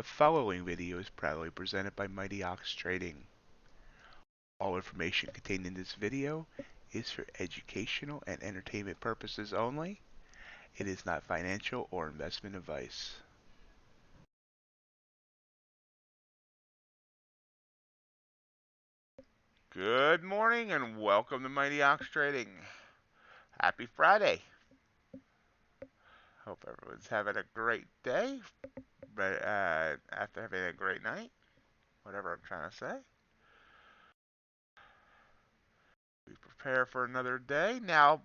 The following video is proudly presented by MightyOxTrading. All information contained in this video is for educational and entertainment purposes only. It is not financial or investment advice. Good morning and welcome to MightyOxTrading. Happy Friday. Hope everyone's having a great day, but after having a great night, whatever I'm trying to say. We prepare for another day now.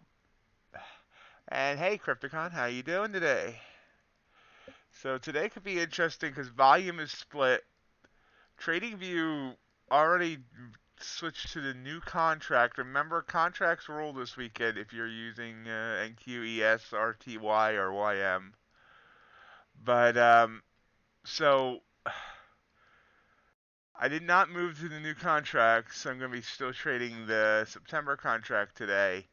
And hey, Crypticon, how you doing today? So today could be interesting because volume is split. TradingView already switched to the new contract. Remember, contracts roll this weekend if you're using NQES, RTY, or YM. But so I did not move to the new contract, so I'm going to be still trading the September contract today.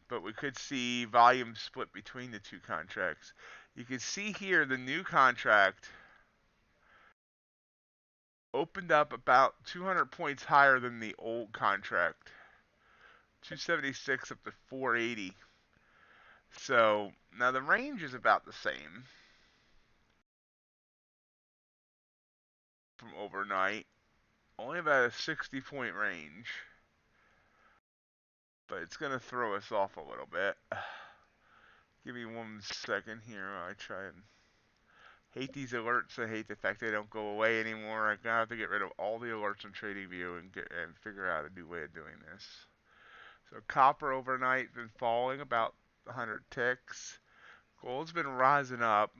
But we could see volume split between the two contracts. You can see here the new contract opened up about 200 points higher than the old contract. 276 up to 480. So now the range is about the same from overnight. Only about a 60-point range. But it's going to throw us off a little bit. Give me 1 second here while I try and... Hate these alerts. I hate the fact they don't go away anymore. I'm gonna have to get rid of all the alerts on TradingView and figure out a new way of doing this. So copper overnight been falling about 100 ticks. Gold's been rising up.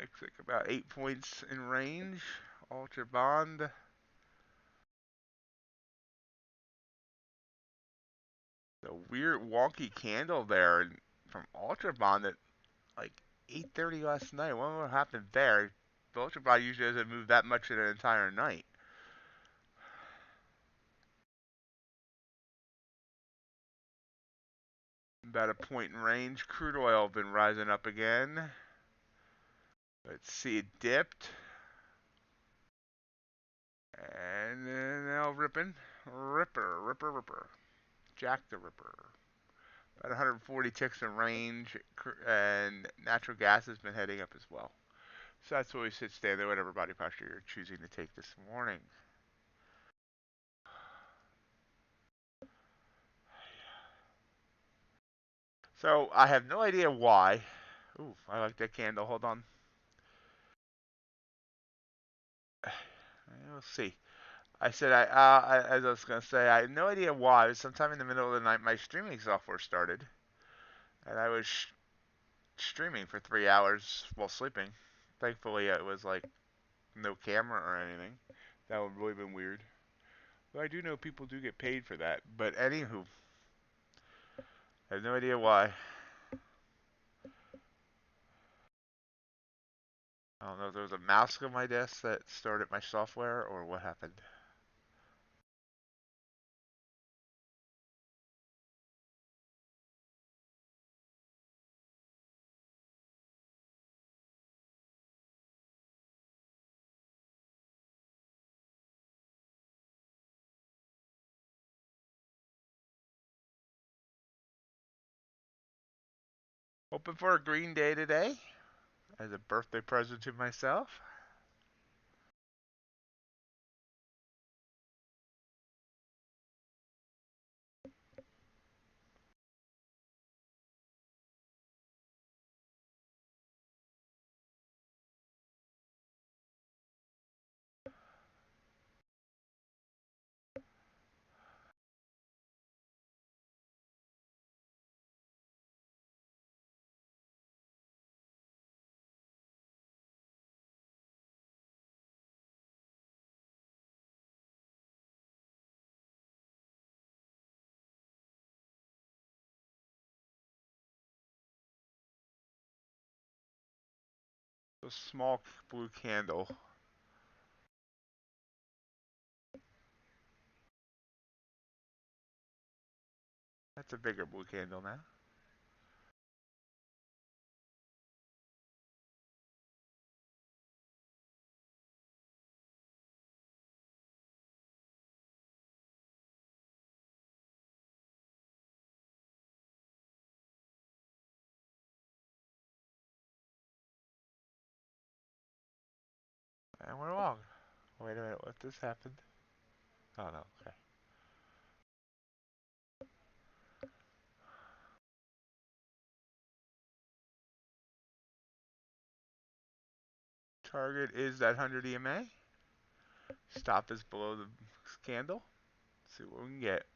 Looks like about 8 points in range. Ultra bond. The weird wonky candle there from Ultra bond at like 8:30 last night. What happened there? The Ultra bond usually doesn't move that much in an entire night. About a point in range. Crude oil been rising up again. Let's see, it dipped. And then now ripping. Ripper. Jack the Ripper. About 140 ticks in range. And natural gas has been heading up as well. So that's what we sit standing, whatever body posture you're choosing to take this morning. So I have no idea why. Ooh, I like that candle. Hold on. We'll see. I said as I was gonna say, I have no idea why. Sometime in the middle of the night, my streaming software started, and I was streaming for 3 hours while sleeping. Thankfully, it was like no camera or anything. That would have really been weird. But I do know people do get paid for that. But anywho, I have no idea why. I don't know if there was a mouse on my desk that started my software or what happened. Hoping for a green day today as a birthday present to myself. A small blue candle. That's a bigger blue candle now. And we're along. Wait a minute. what just happened? Oh no, okay. Target is that 100 EMA. Stop is below the candle. Let's see what we can get.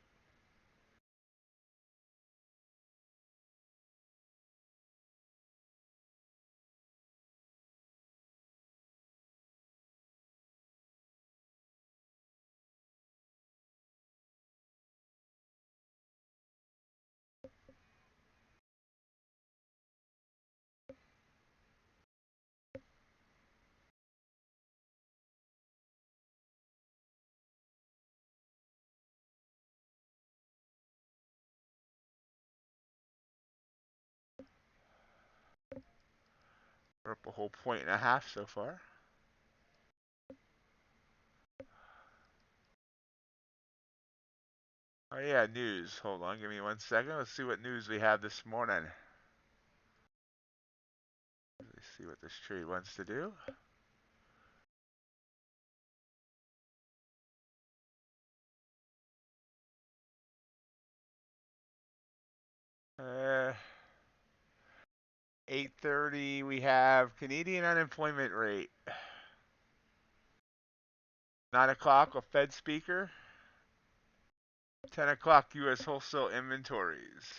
We're up a whole 1.5 so far. Oh yeah, news. Hold on, give me 1 second. Let's see what news we have this morning. Let's see what this trade wants to do. Uh, 8:30. We have Canadian unemployment rate. 9 o'clock, a Fed speaker. 10 o'clock, U.S. wholesale inventories.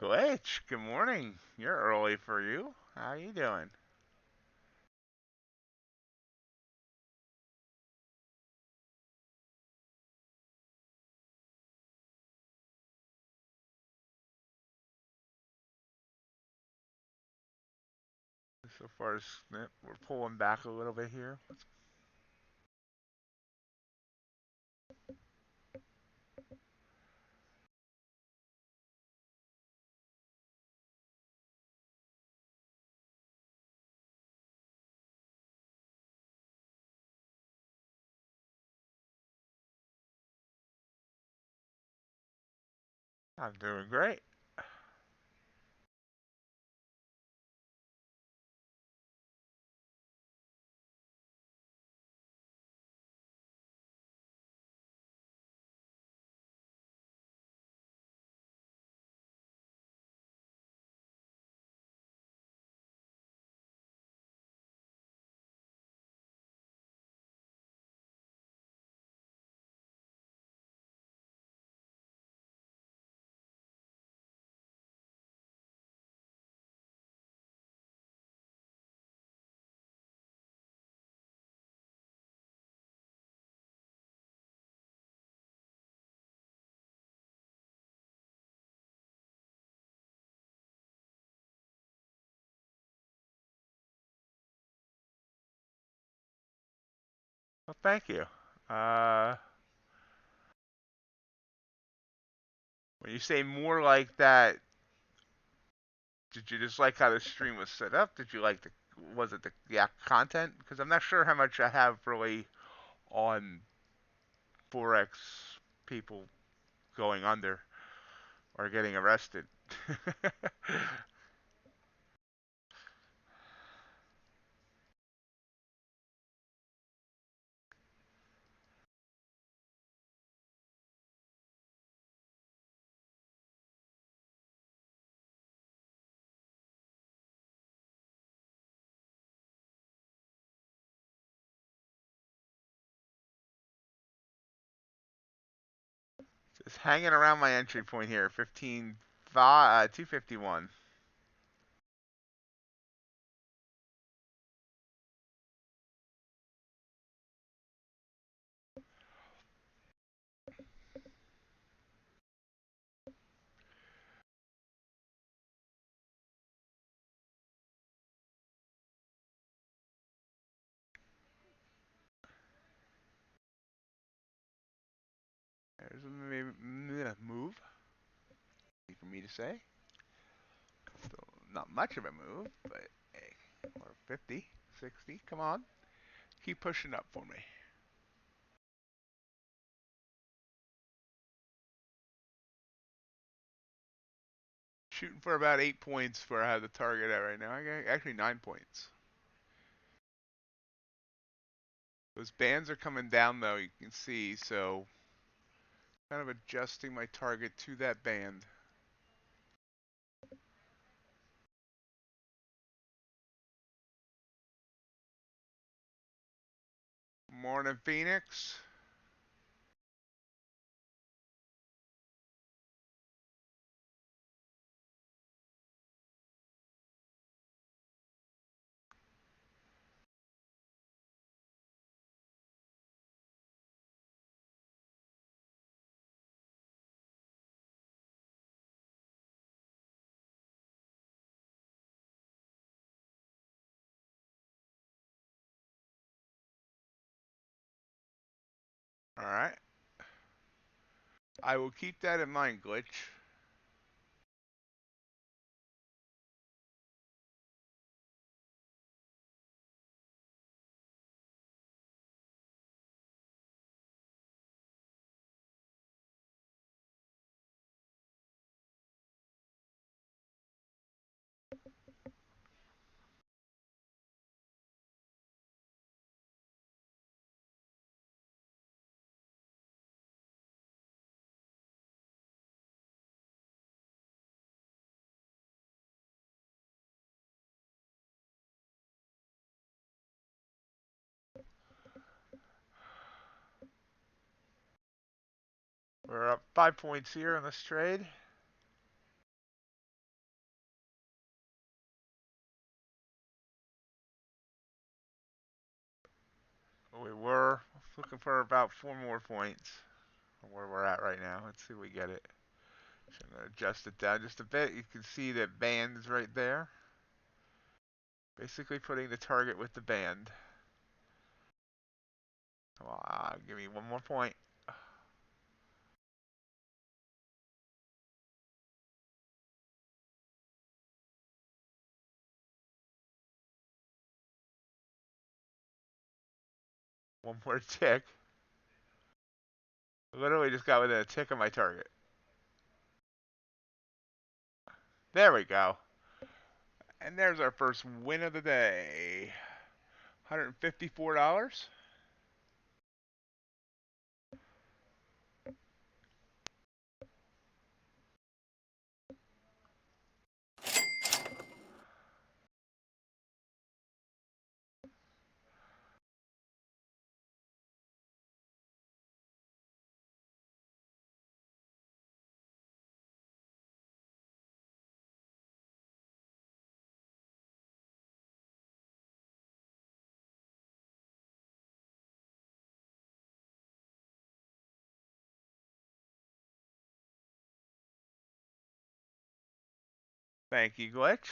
Glitch, good morning. You're early for you. How you doing? So far as we're pulling back a little bit here. I'm doing great. Well, thank you. Uh, when you say more like that, did you just like how the stream was set up? Did you like the, was it the content? Because I'm not sure how much I have really on Forex people going under or getting arrested. Just hanging around my entry point here, 251. There's a move, easy for me to say. Still not much of a move, but hey, or 50, 60, come on. Keep pushing up for me. Shooting for about 8 points for I have the target at right now. I got actually 9 points. Those bands are coming down though, you can see, so kind of adjusting my target to that band. Morning, Phoenix. Alright. I will keep that in mind, Glitch. We're up 5 points here on this trade. We were looking for about 4 more points where we're at right now. Let's see if we get it. So I'm going to adjust it down just a bit. You can see that band is right there. Basically putting the target with the band. Come on, give me 1 more point. One more tick. Literally just got within a tick of my target. There we go. And there's our first win of the day. $154. Thank you, Glitch.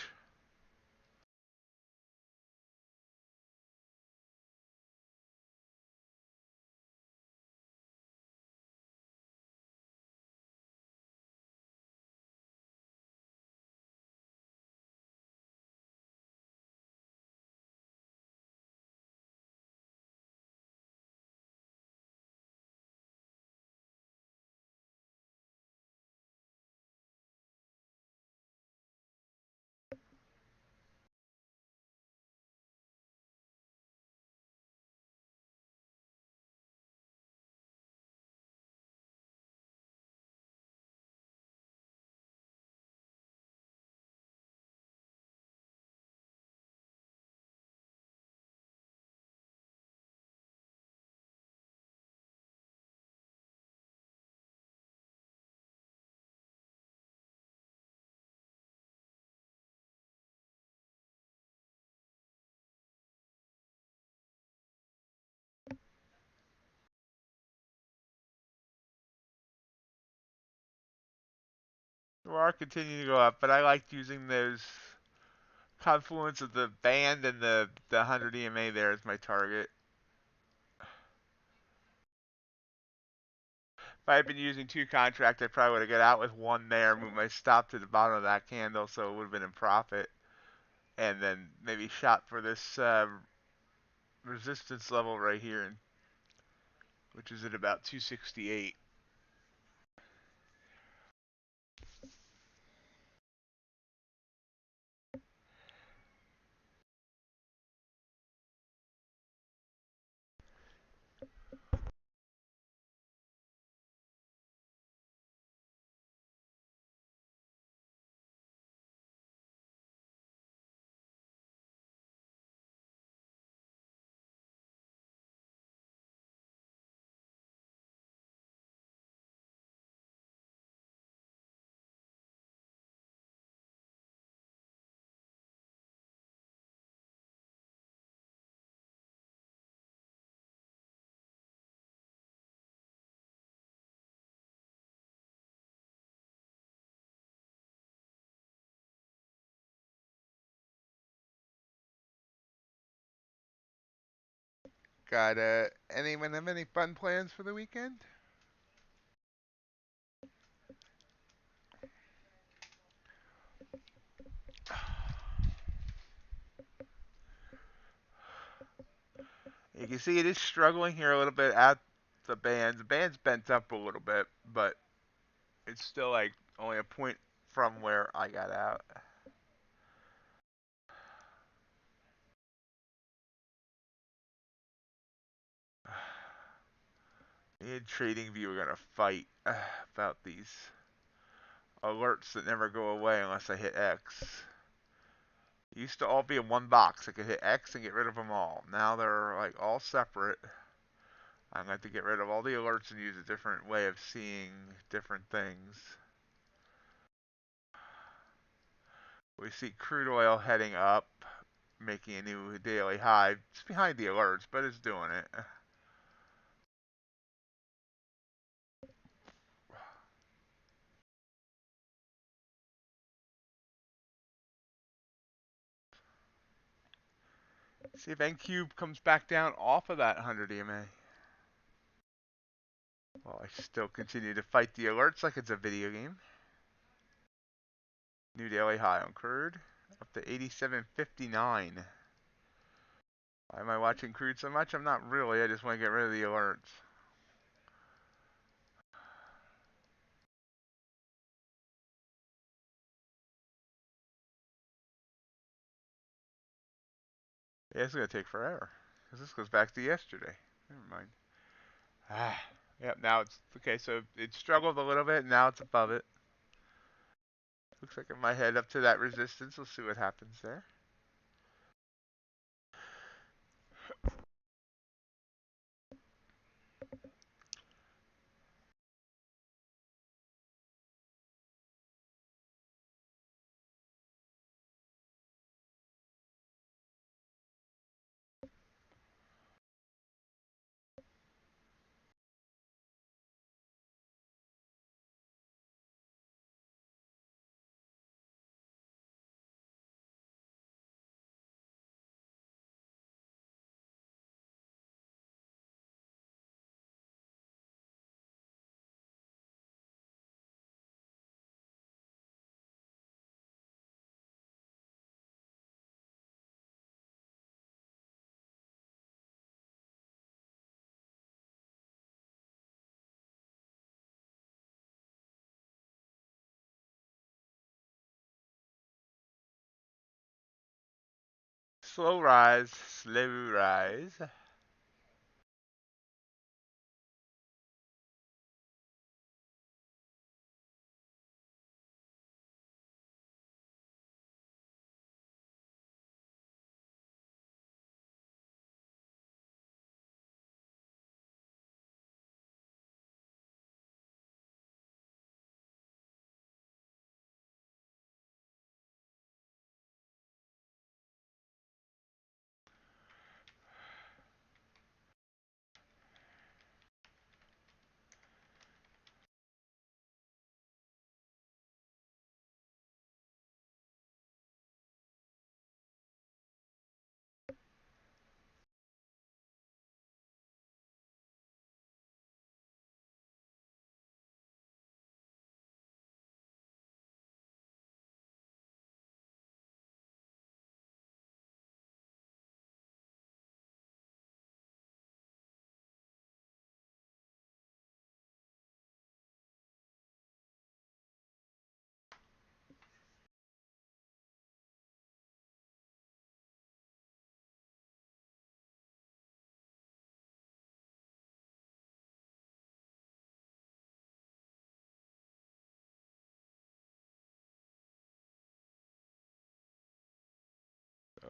We are continuing to go up, but I like using those confluence of the band and the 100 EMA there as my target. I had been using 2 contracts, I probably would have got out with 1 there, moved my stop to the bottom of that candle, so it would have been in profit, and then maybe shot for this resistance level right here, which is at about 268. Got anyone have any fun plans for the weekend? You can see it is struggling here a little bit at the band. The band's bent up a little bit, but it's still like only a point from where I got out. Me and TradingView are gonna fight about these alerts that never go away unless I hit X. It used to all be in one box. I could hit X and get rid of them all. Now they're like all separate. I'm going to have to get rid of all the alerts and use a different way of seeing different things. We see crude oil heading up, making a new daily high. It's behind the alerts, but it's doing it. See if NQ comes back down off of that 100 EMA. Well, I still continue to fight the alerts like it's a video game. New daily high on crude, up to 87.59. Why am I watching crude so much? I'm not really. I just want to get rid of the alerts. Yeah, it's going to take forever. Because this goes back to yesterday. Never mind. Ah, yep, now it's, okay, so it struggled a little bit, and now it's above it. Looks like it might head up to that resistance. We'll see what happens there. Slow rise, slow rise.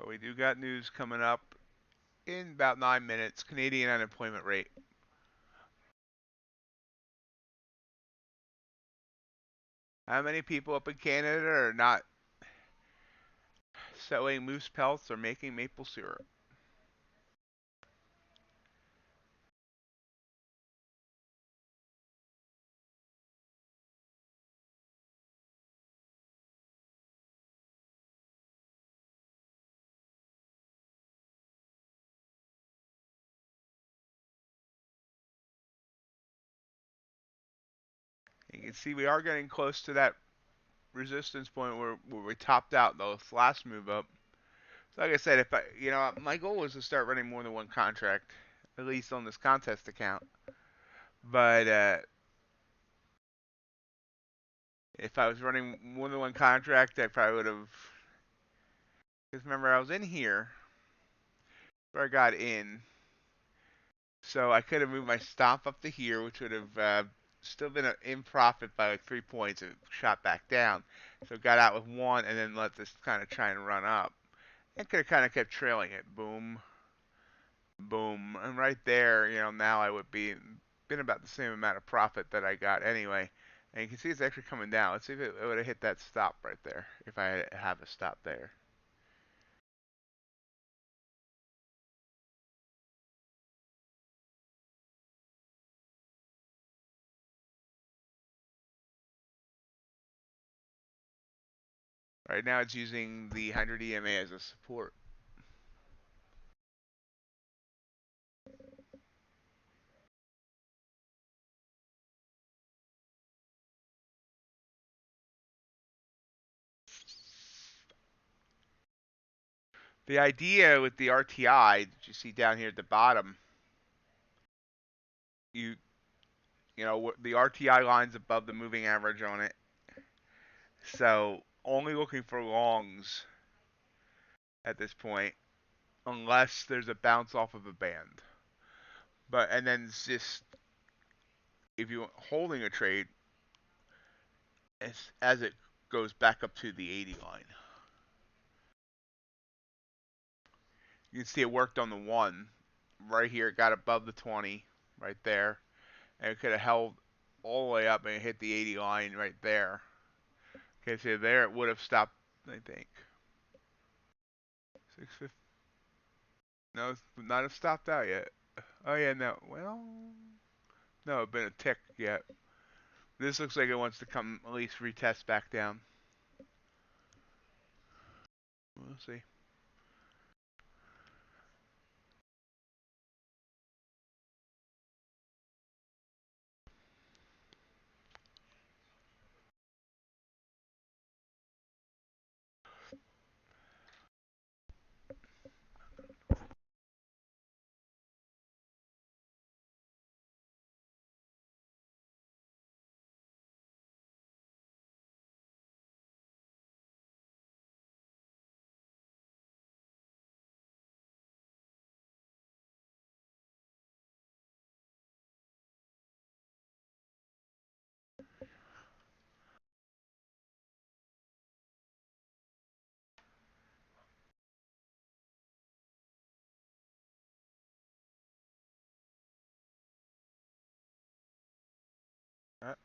We do got news coming up in about 9 minutes. Canadian unemployment rate. How many people up in Canada are not selling moose pelts or making maple syrup? You can see we are getting close to that resistance point where we topped out the last move up. So like I said, if my goal was to start running more than one contract, at least on this contest account. But if I was running more than one contract, I probably would have. Because remember, I was in here where I got in, so I could have moved my stop up to here, which would have still been in profit by like 3 points. It shot back down, so got out with one, and then let this kind of try and run up. And could have kind of kept trailing it. Boom, boom, and right there, now I would been about the same amount of profit that I got anyway. And you can see it's actually coming down. Let's see if it would have hit that stop right there, if I have a stop there. Right now it's using the 100 EMA as a support. The idea with the RTI that you see down here at the bottom, you the RTI line's above the moving average on it. So only looking for longs at this point, unless there's a bounce off of a band. And then it's just if you're holding a trade as it goes back up to the 80 line. You can see it worked on the 1 right here. It got above the 20 right there, and it could have held all the way up and hit the 80 line right there. Okay, so there it would have stopped, I think. 650. No, it's not have stopped out yet. Oh yeah, no. Well, no, it's been a tick yet. This looks like it wants to come at least retest back down. We'll see.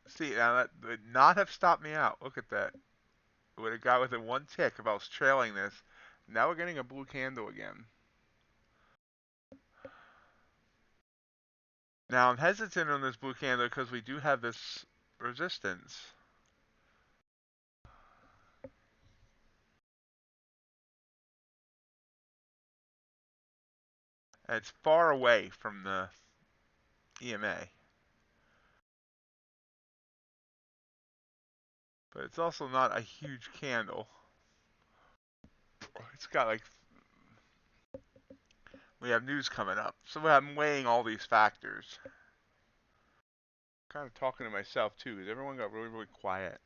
See, now that would not have stopped me out. Look at that. It would have got within one tick if I was trailing this. Now we're getting a blue candle again. Now I'm hesitant on this blue candle because we do have this resistance. And it's far away from the EMA. But it's also not a huge candle. It's got like, we have news coming up. So I'm weighing all these factors. Kind of talking to myself too, because everyone got really, really quiet.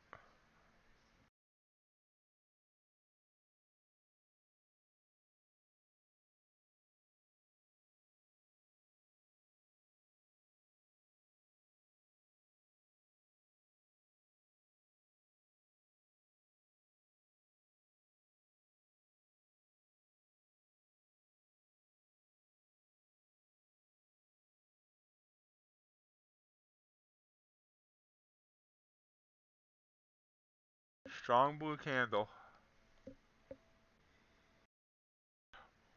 Strong blue candle.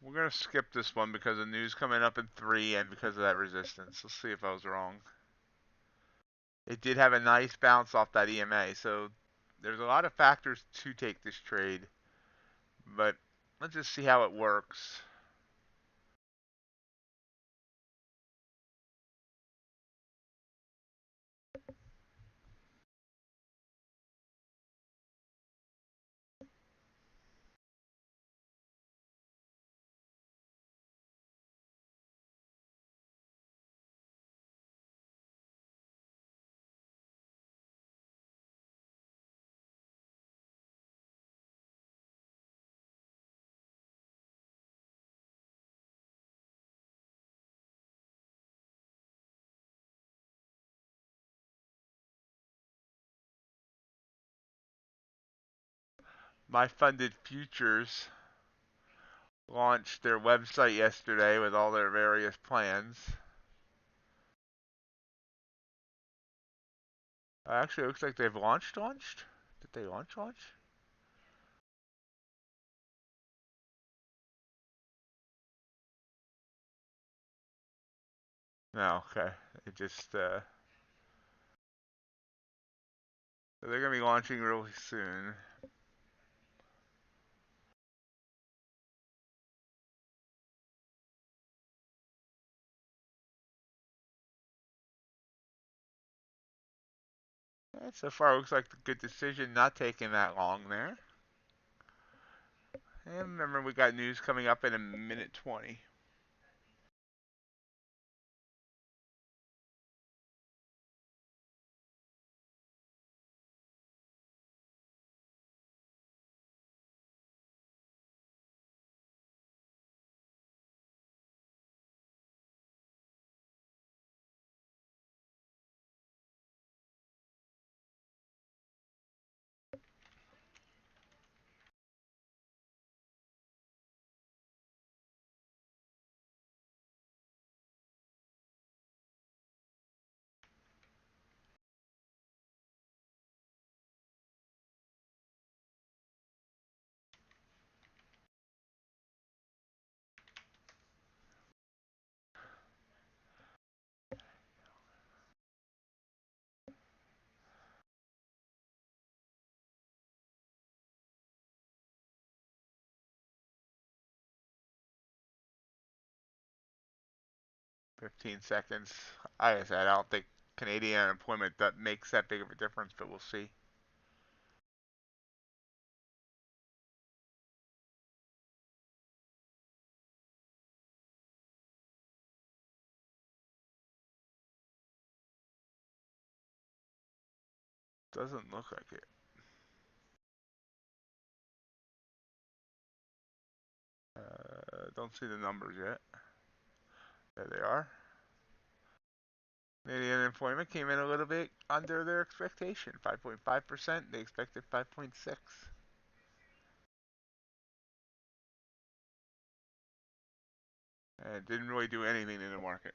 We're going to skip this one because of news coming up in 3 and because of that resistance. Let's see if I was wrong. It did have a nice bounce off that EMA, so there's a lot of factors to take this trade. But let's just see how it works. My funded futures launched their website yesterday with all their various plans. Actually, it looks like they've launched? Did they launch? No, okay. It just, they're going to be launching really soon. And so far, it looks like a good decision, not taking that long there. And remember, we got news coming up in a minute 20. $15. Like I said, I don't think Canadian unemployment that makes that big of a difference, but we'll see. Doesn't look like it. Don't see the numbers yet. There they are. Canadian unemployment came in a little bit under their expectation, 5.5%. They expected 5.6. And it didn't really do anything in the market.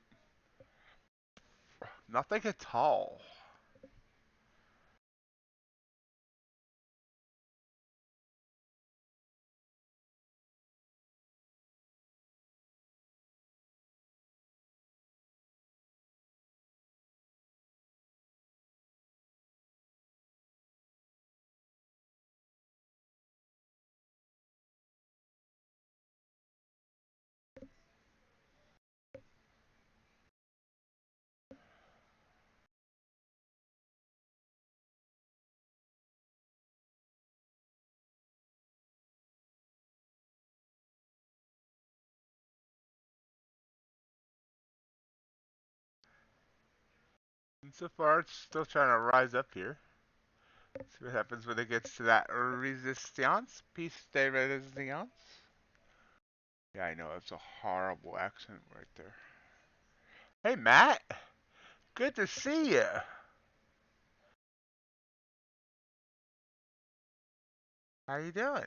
Nothing at all. And so far, it's still trying to rise up here. See what happens when it gets to that resistance. Piece de resistance. Yeah, I know. That's a horrible accent right there. Hey, Matt. Good to see you. How you doing?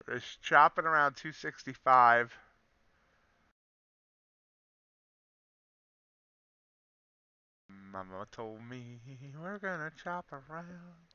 It's chopping around 265. Mama told me we're gonna chop around.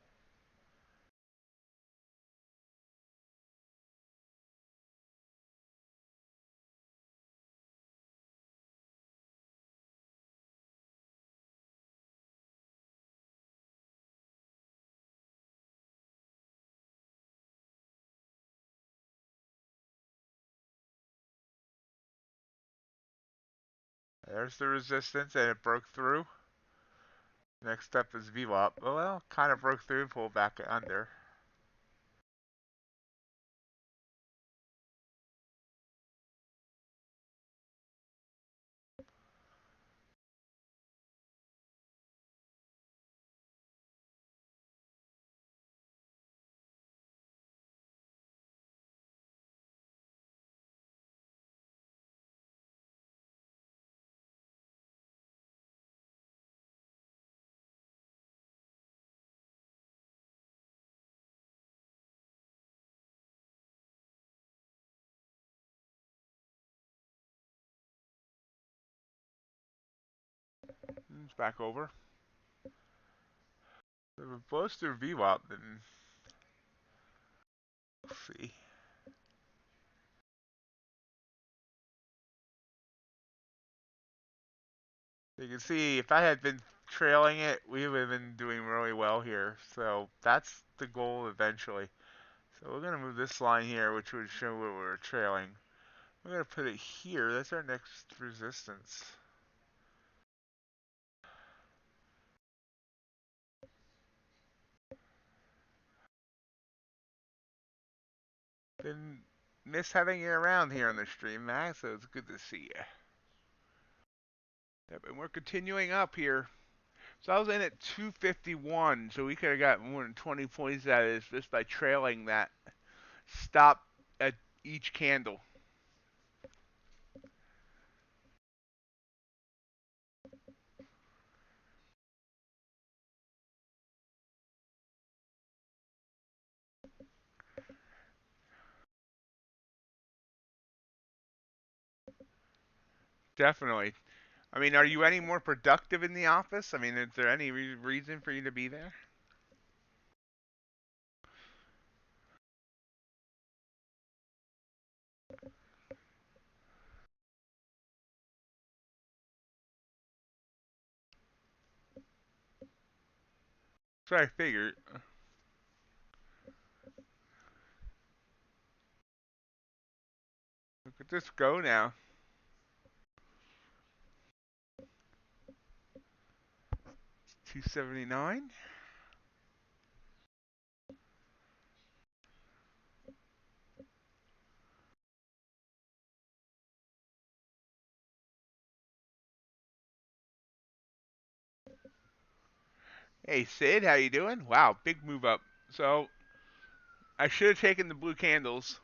There's the resistance, and it broke through. Next step is VWAP. Well, kind of broke through and pulled back under. It's back over. If it blows through VWAP, then we'll see. You can see if I had been trailing it, we would have been doing really well here. So that's the goal eventually. So we're going to move this line here, which would show what we're trailing. We're going to put it here. That's our next resistance. Been miss having you around here on the stream, Max, so it's good to see you. Yep, and we're continuing up here. So I was in at 251, so we could have got more than 20 points out of this just by trailing that stop at each candle. Definitely. I mean, are you any more productive in the office? I mean, is there any reason for you to be there? So I figured. Look at this go now. It's 279. Hey Sid, how you doing? Wow, big move up. So I should have taken the blue candles.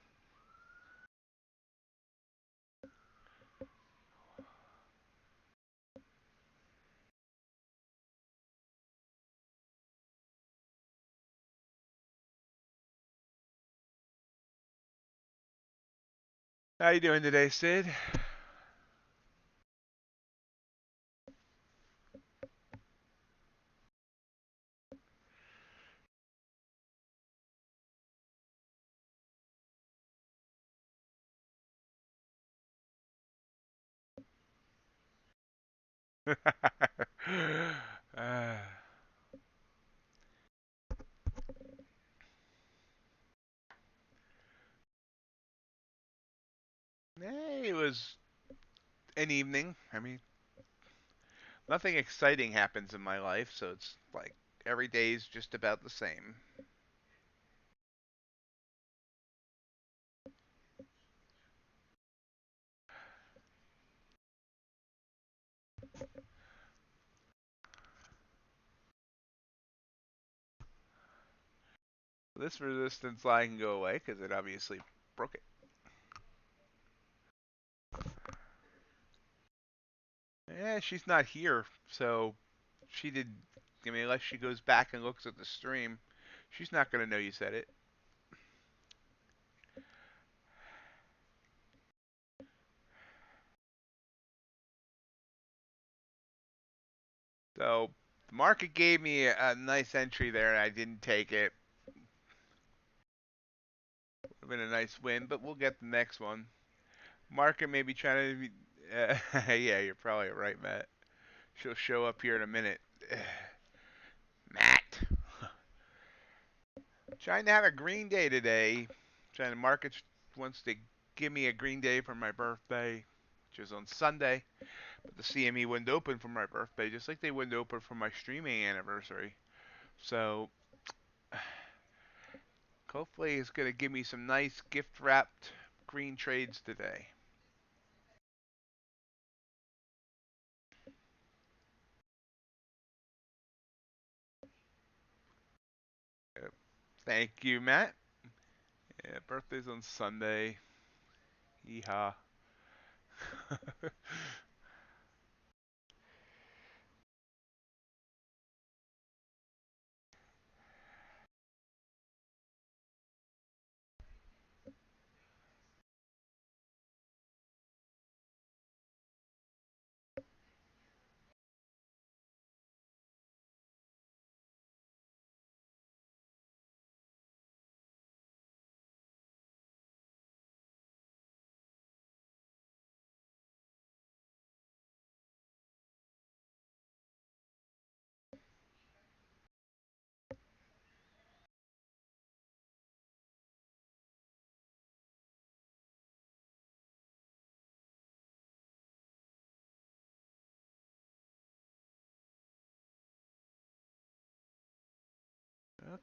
How you doing today, Sid? uh, it was an evening. I mean, nothing exciting happens in my life, so it's like every day is just about the same. This resistance line can go away because it obviously broke it. Yeah, she's not here, so she did. I mean, unless she goes back and looks at the stream, she's not gonna know you said it. So the market gave me a nice entry there, and I didn't take it. Would have been a nice win, but we'll get the next one. Market may be trying to be. Yeah, you're probably right, Matt. She'll show up here in a minute. Matt. Trying to have a green day today. Trying to market wants to give me a green day for my birthday, which is on Sunday. But the CME wouldn't open for my birthday, just like they wouldn't open for my streaming anniversary. So hopefully it's going to give me some nice gift wrapped green trades today. Thank you, Matt. Yeah, birthday's on Sunday. Yeehaw.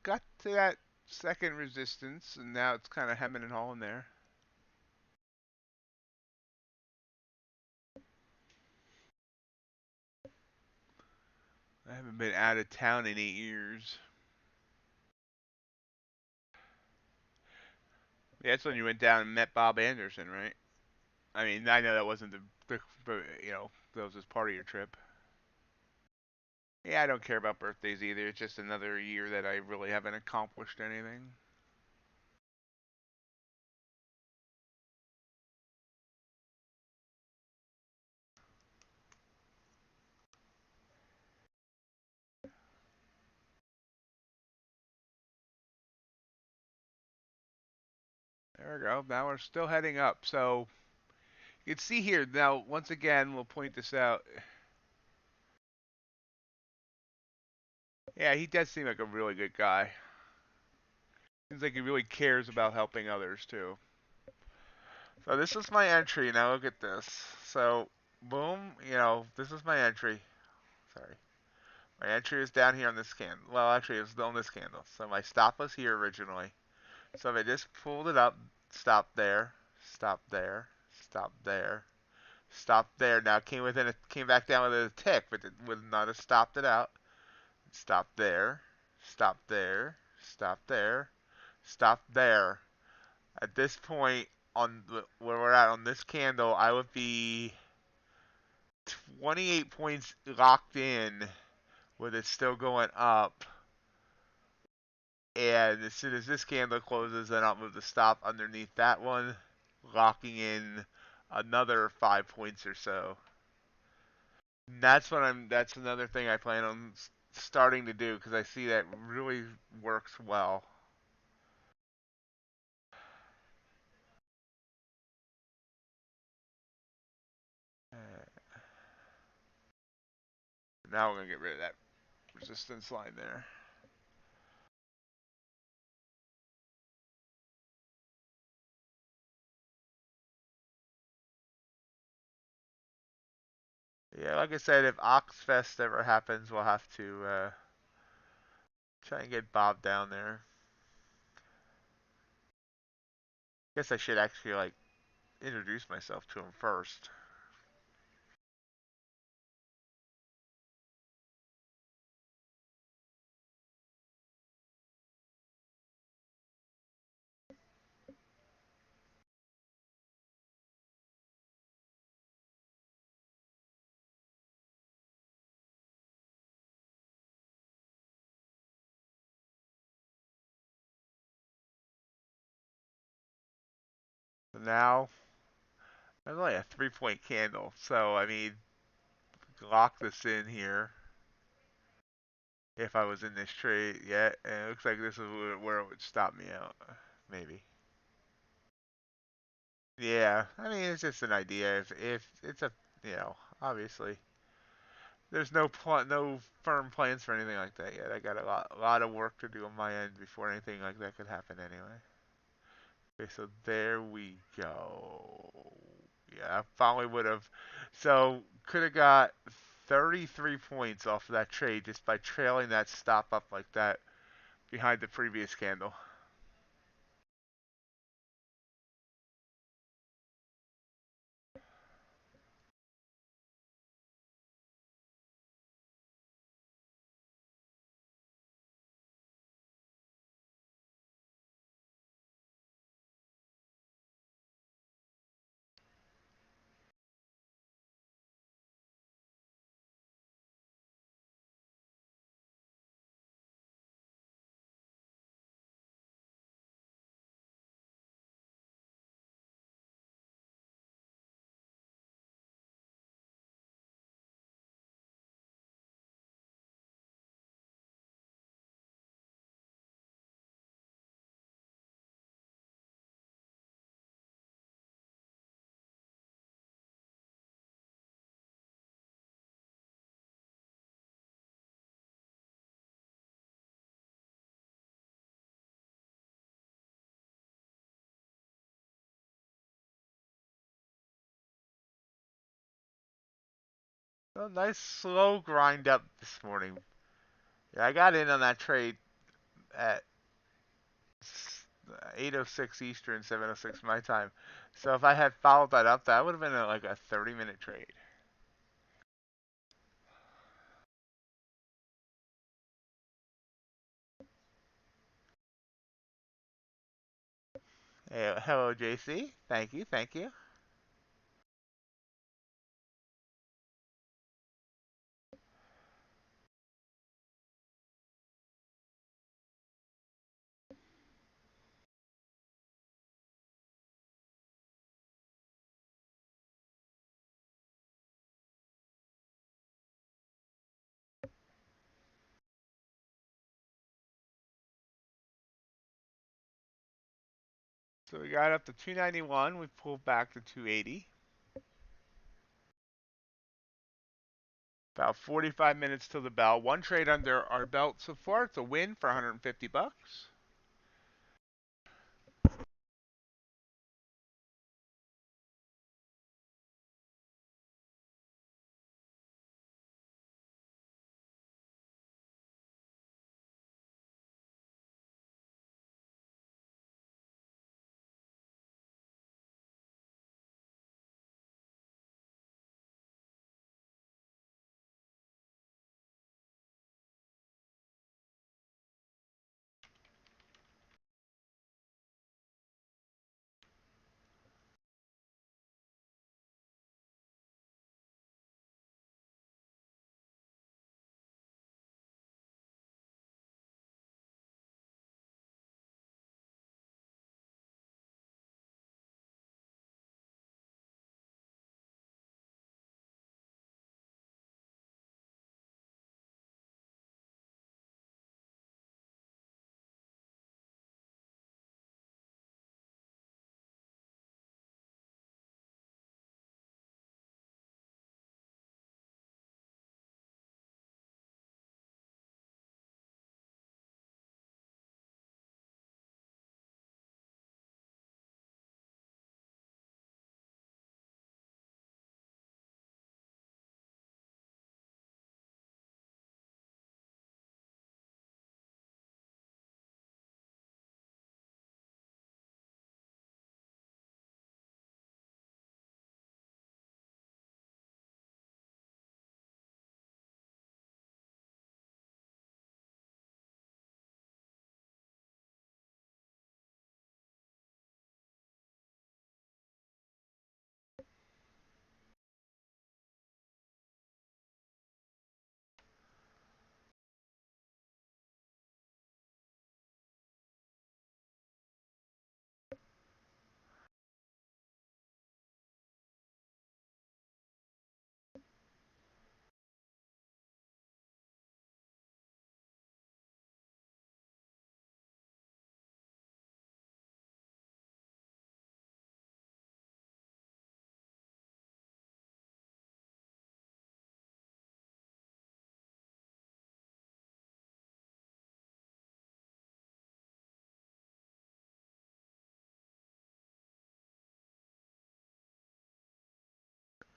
Got to that second resistance, and now it's kind of hemming and hawing there. I haven't been out of town in 8 years. Yeah, that's when you went down and met Bob Anderson, right? I mean, I know that wasn't that was just part of your trip. Yeah, I don't care about birthdays either. It's just another year that I really haven't accomplished anything. There we go. Now we're still heading up. So you can see here now. Once again, we'll point this out. Yeah, he does seem like a really good guy. Seems like he really cares about helping others too. So this is my entry. Now look at this. So boom, this is my entry. Sorry. My entry is down here on this candle. Well, actually, it was on this candle. So my stop was here originally. So if I just pulled it up, stop there, stop there, stop there, stop there. Now it came back down with a tick, but it would not have stopped it out. Stop there, stop there, stop there, stop there. At this point, on where we're at on this candle, I would be 28 points locked in with it still going up. And as soon as this candle closes, then I'll move the stop underneath that one, locking in another 5 points or so. And that's another thing I plan on starting to do because I see that really works well. Now we're going to get rid of that resistance line there. Yeah, like I said, if Oxfest ever happens, we'll have to try and get Bob down there. Guess I should actually introduce myself to him first. So now, that's only a 3 point candle, so I mean, lock this in here. if I was in this trade yet, and it looks like this is where it would stop me out, maybe. Yeah, I mean it's just an idea. If it's a, you know, obviously there's no firm plans for anything like that yet. I got a lot of work to do on my end before anything like that could happen anyway. Okay, so there we go. Yeah, I finally would have. So could have got 33 points off of that trade just by trailing that stop up like that behind the previous candle. So nice slow grind up this morning. Yeah, I got in on that trade at 8:06 Eastern, 7:06 my time. So if I had followed that up, that would have been like a 30-minute trade. Hey, hello, JC. Thank you, thank you. So we got up to 291. We pulled back to 280. About 45 minutes till the bell. One trade under our belt so far. It's a win for 150 bucks.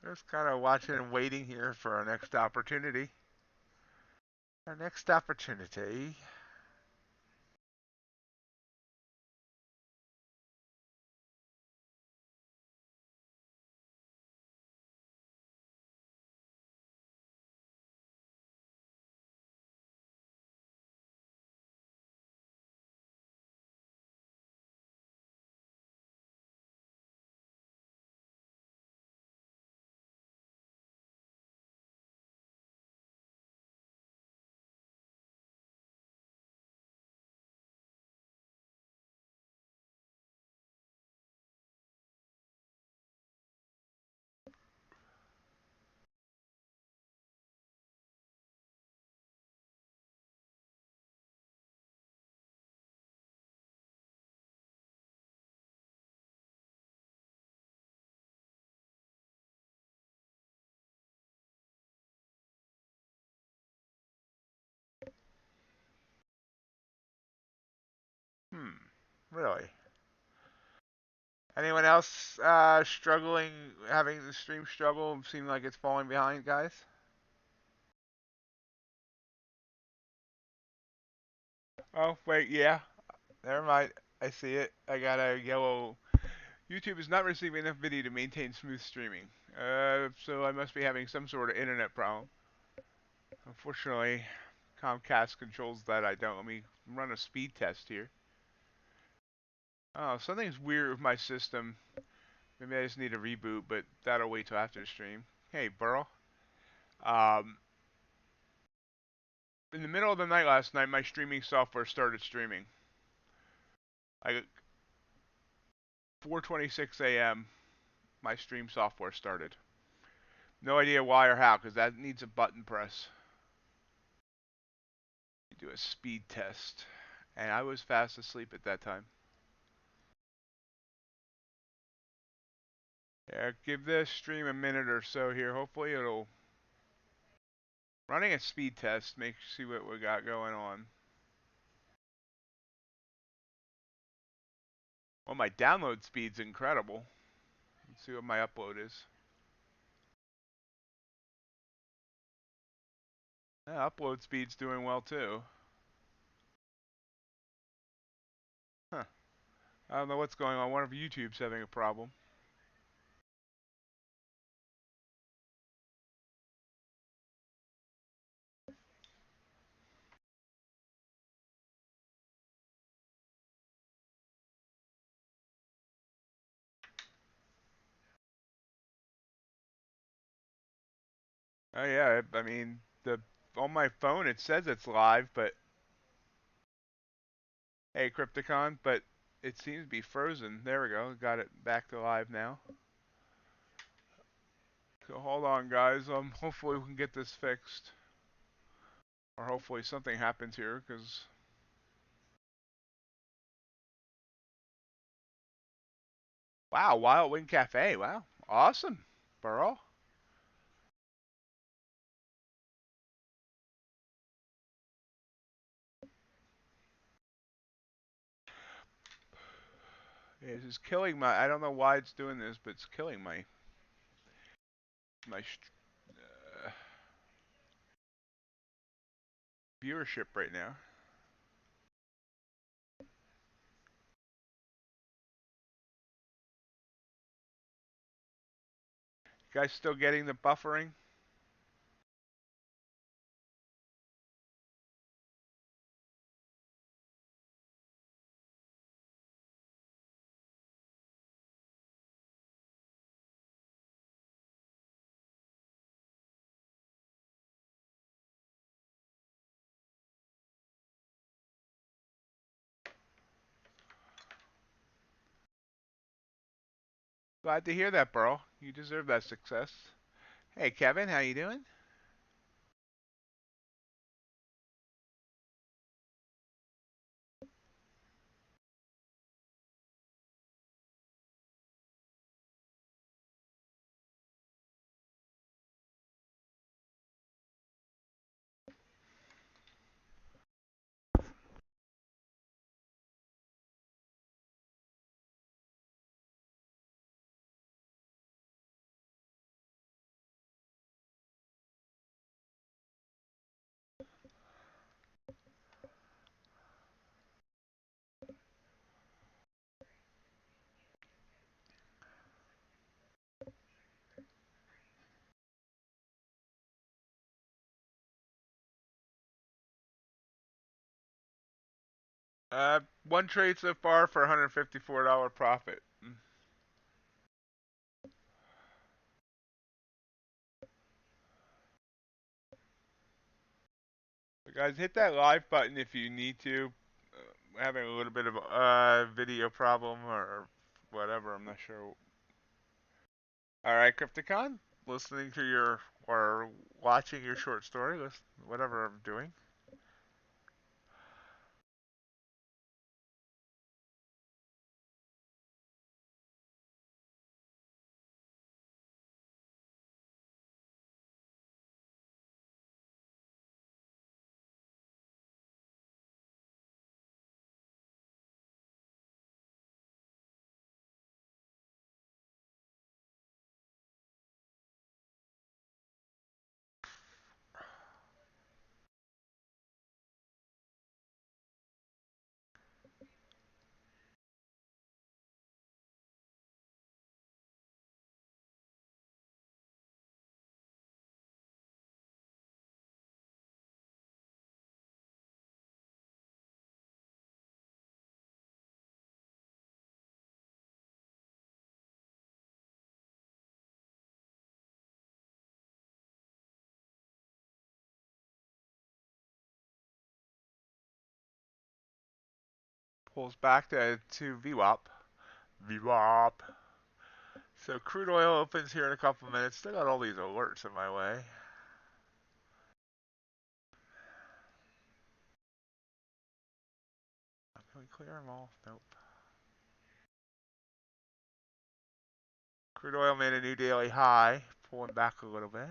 Just kind of watching and waiting here for our next opportunity. Our next opportunity. Really? Anyone else struggling, having the stream struggle, seem like it's falling behind, guys? Oh, wait, yeah. Never mind. I see it. I got a yellow. YouTube is not receiving enough video to maintain smooth streaming. So I must be having some sort of internet problem. Unfortunately, Comcast controls that. I don't. Let me run a speed test here. Oh, something's weird with my system. Maybe I just need a reboot, but that'll wait till after the stream. Hey, Burl. Um, in the middle of the night last night, my streaming software started streaming. 4:26 a.m. my stream software started. No idea why or how, because that needs a button press. Do a speed test, and I was fast asleep at that time. Yeah, give this stream a minute or so here. Hopefully it'll running a speed test. See what we got going on. Well, my download speed's incredible. Let's see what my upload is. Yeah, upload speed's doing well too. Huh. I don't know what's going on. One of YouTube's having a problem. Oh yeah, I mean on my phone it says it's live, but hey, Crypticon, but it seems to be frozen. There we go. Got it back to live now. So hold on, guys. Hopefully we can get this fixed, or hopefully something happens here, because wow, Wild Wing Cafe. Wow, awesome, Burl. This is killing my. I don't know why it's doing this, but it's killing my viewership right now. You guys still getting the buffering? Glad to hear that, Burl. You deserve that success. Hey, Kevin, how you doing? One trade so far for $154 profit. So guys, hit that live button if you need to. Having a little bit of a video problem or whatever, I'm not sure. Alright, Crypticon, listening to your, or watching your short story, whatever I'm doing. Pulls back to VWAP. VWAP. So crude oil opens here in a couple minutes. Still got all these alerts in my way. Can we clear them all? Nope. Crude oil made a new daily high, pulling back a little bit.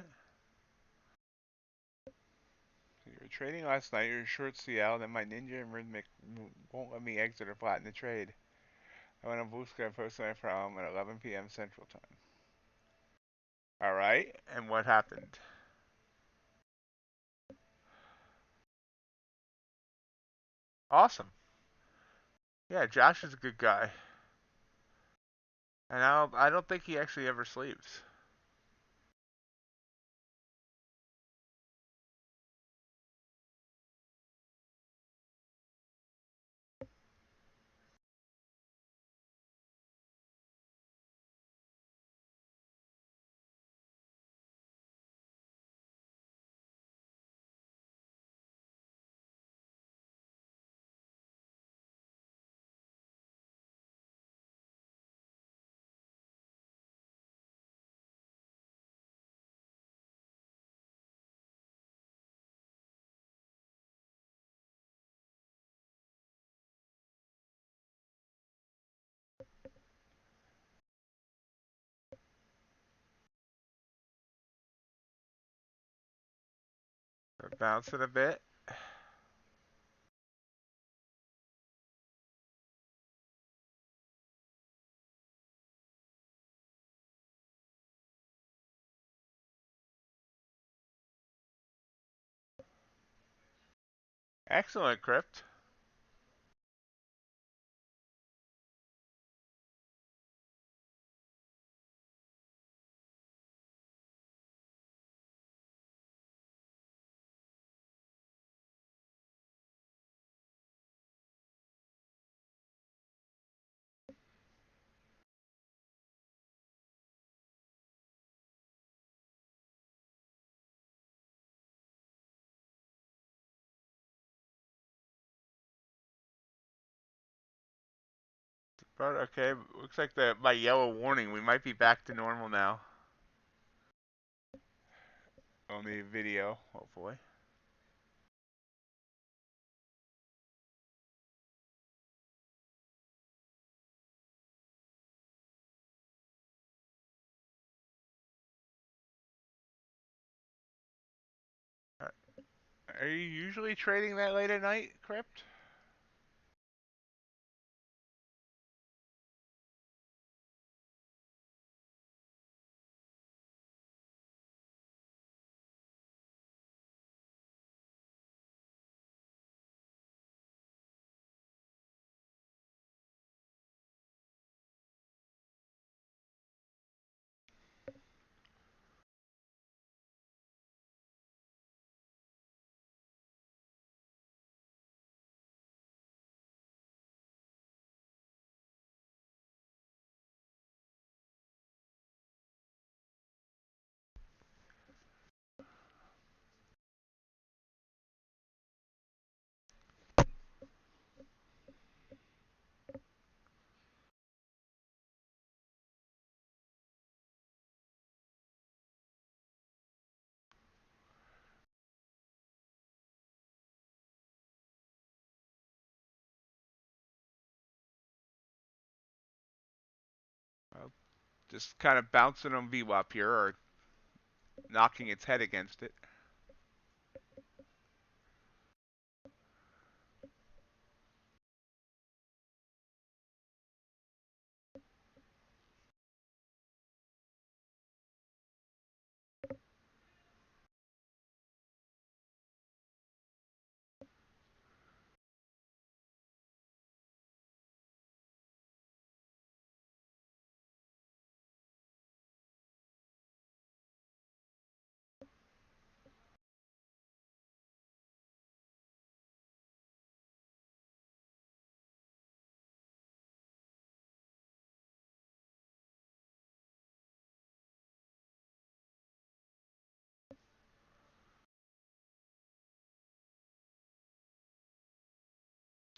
So you were trading last night, you're short CL, then my Ninja and Rhythmic won't let me exit or flatten the trade. I went on Blue Sky post my problem at 11 p.m. Central Time. Alright, and what happened? Awesome. Yeah, Josh is a good guy. And I don't think he actually ever sleeps. They're bouncing a bit. Excellent, Crypt. But okay, looks like my yellow warning, we might be back to normal now. On the video, hopefully. Are you usually trading that late at night, Crypt? Just kind of bouncing on VWAP here, or knocking its head against it.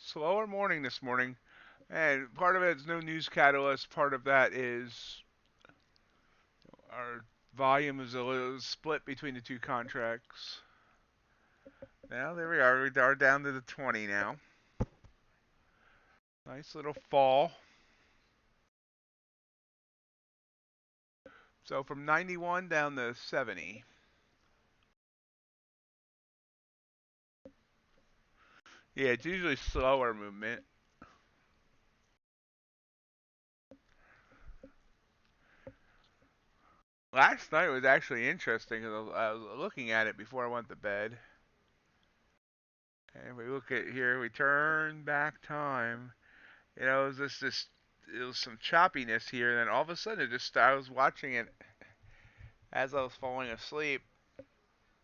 Slower morning this morning. And part of it is no news catalyst. Part of that is our volume is a little split between the two contracts. Now, there we are. We are down to the 20 now. Nice little fall. So from 91 down to 70. Yeah, it's usually slower movement. Last night was actually interesting because I was looking at it before I went to bed. And we look at here, we turn back time. You know, it was just it was some choppiness here, and then all of a sudden, I was watching it as I was falling asleep.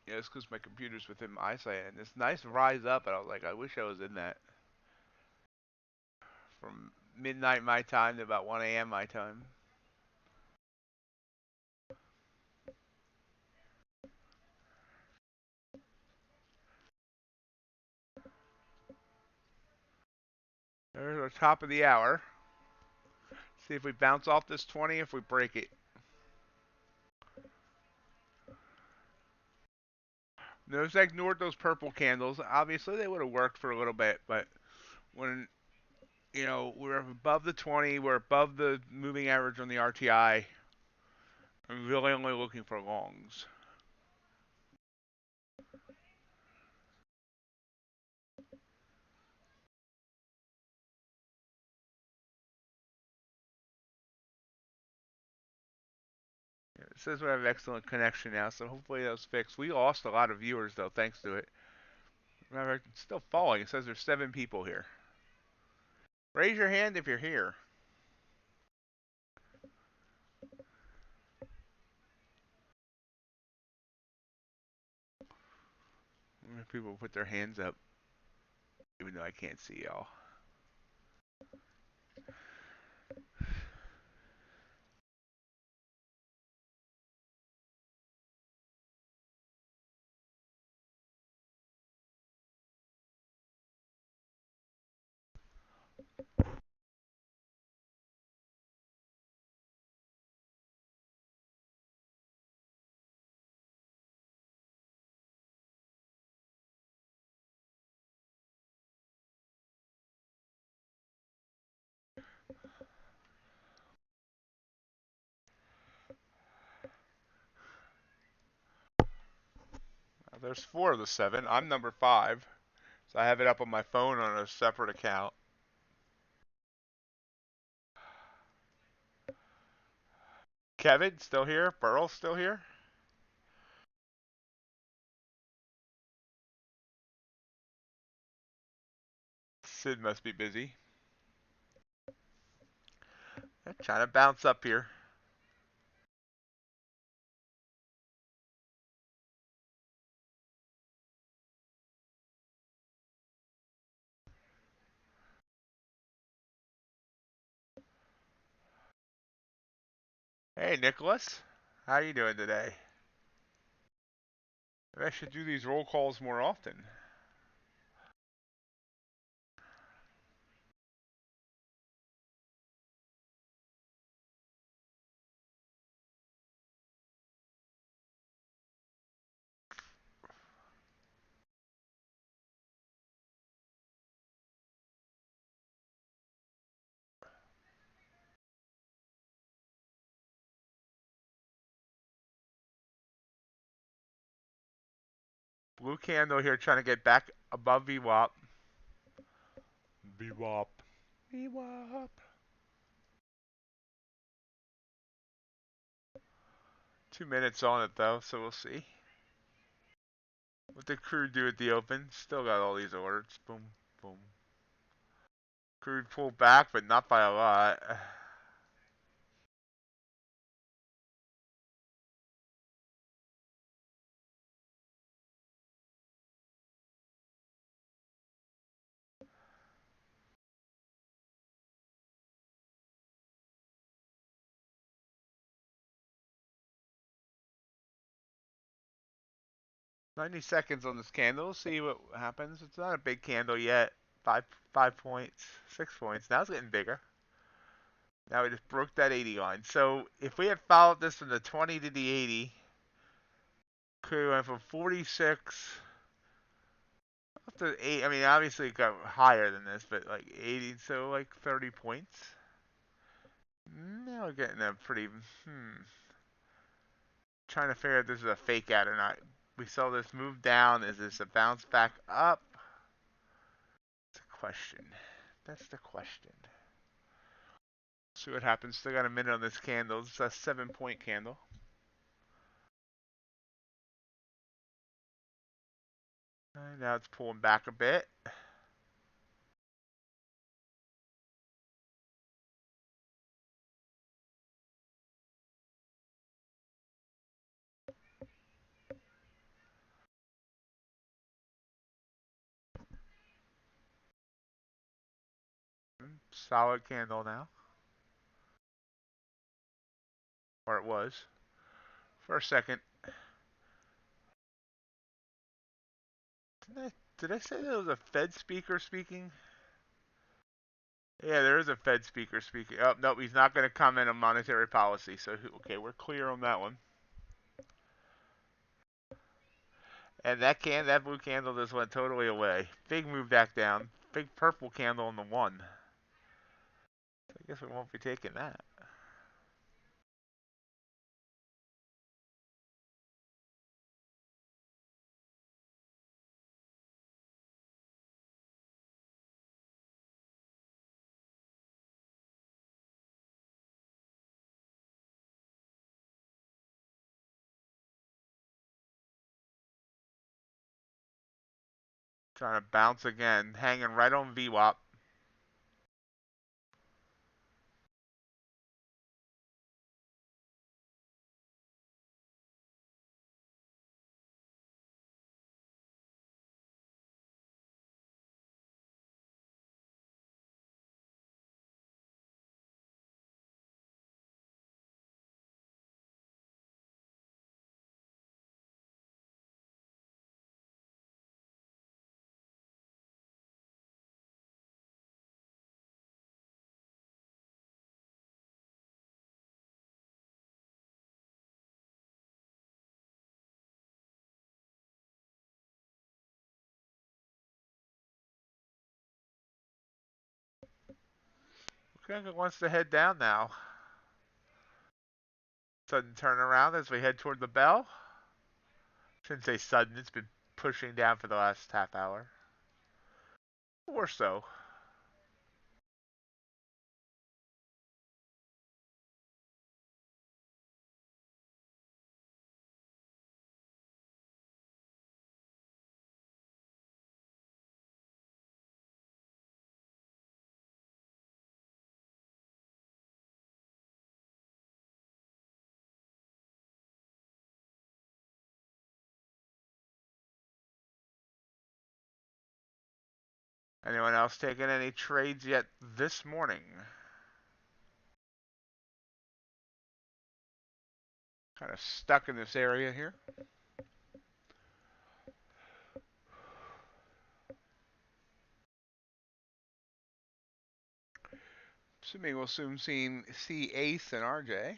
You know, it's because my computer's within my eyesight, and this nice rise up, and I was like, I wish I was in that. From midnight my time to about 1 a.m. my time. There's our top of the hour. See if we bounce off this 20, if we break it. Notice I ignored those purple candles. Obviously, they would have worked for a little bit, but when, you know, we're above the 20, we're above the moving average on the RTI. I'm really only looking for longs. It says we have excellent connection now, so hopefully that's fixed. We lost a lot of viewers, though, thanks to it. Remember, it's still falling. It says there's 7 people here. Raise your hand if you're here. People put their hands up, even though I can't see y'all. There's 4 of the 7. I'm number 5. So I have it up on my phone on a separate account. Kevin, still here? Burl, still here? Sid must be busy. I'm trying to bounce up here. Hey, Nicholas. How you doing today? Maybe I should do these roll calls more often. Blue candle here trying to get back above VWAP. VWAP. VWAP. 2 minutes on it though, so we'll see. What did crude do at the open? Still got all these alerts. Boom, boom. Crude pulled back, but not by a lot. 90 seconds on this candle. See what happens. It's not a big candle yet. 5 points, 6 points. Now it's getting bigger. Now we just broke that 80 line. So if we had followed this from the 20 to the 80, could went from 46 up to 8. I mean, obviously it got higher than this, but like 80, so like 30 points. Now we're getting a pretty, trying to figure out if this is a fake out or not. We saw this move down. Is this a bounce back up? That's the question. That's the question. See what happens. Still got a minute on this candle. It's a 7-point candle. And now it's pulling back a bit. Solid candle now. Or it was. For a second. Did I say there was a Fed speaker speaking? Yeah, there is a Fed speaker speaking. Oh, no, he's not going to comment on monetary policy. So, okay, we're clear on that one. And that blue candle just went totally away. Big move back down. Big purple candle on the 1. So I guess we won't be taking that. Trying to bounce again. Hanging right on VWAP. It wants to head down now. Sudden turnaround as we head toward the bell. Shouldn't say sudden, it's been pushing down for the last half hour. Or so. Anyone else taking any trades yet this morning? Kind of stuck in this area here. Assuming we'll soon see Ace and RJ.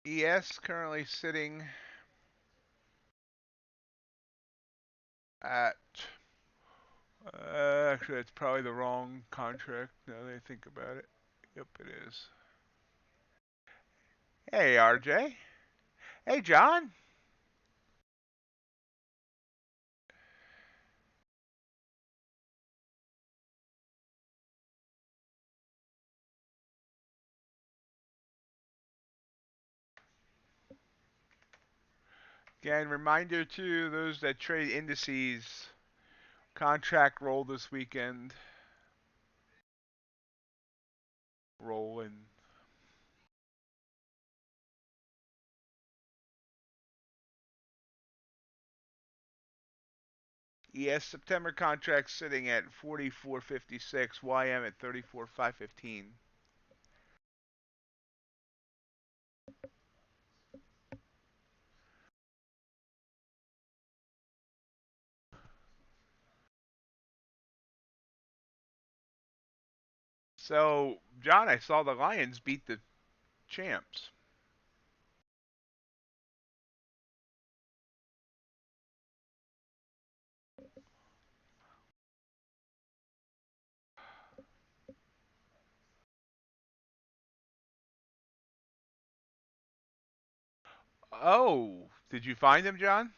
ES currently sitting at Actually, that's probably the wrong contract now that I think about it. Yep, it is. Hey, RJ. Hey, John. Again, reminder to those that trade indices, contract roll this weekend. Rolling. ES September contract sitting at 44.56, YM at 34.515. So, John, I saw the Lions beat the champs. Oh, did you find them, John?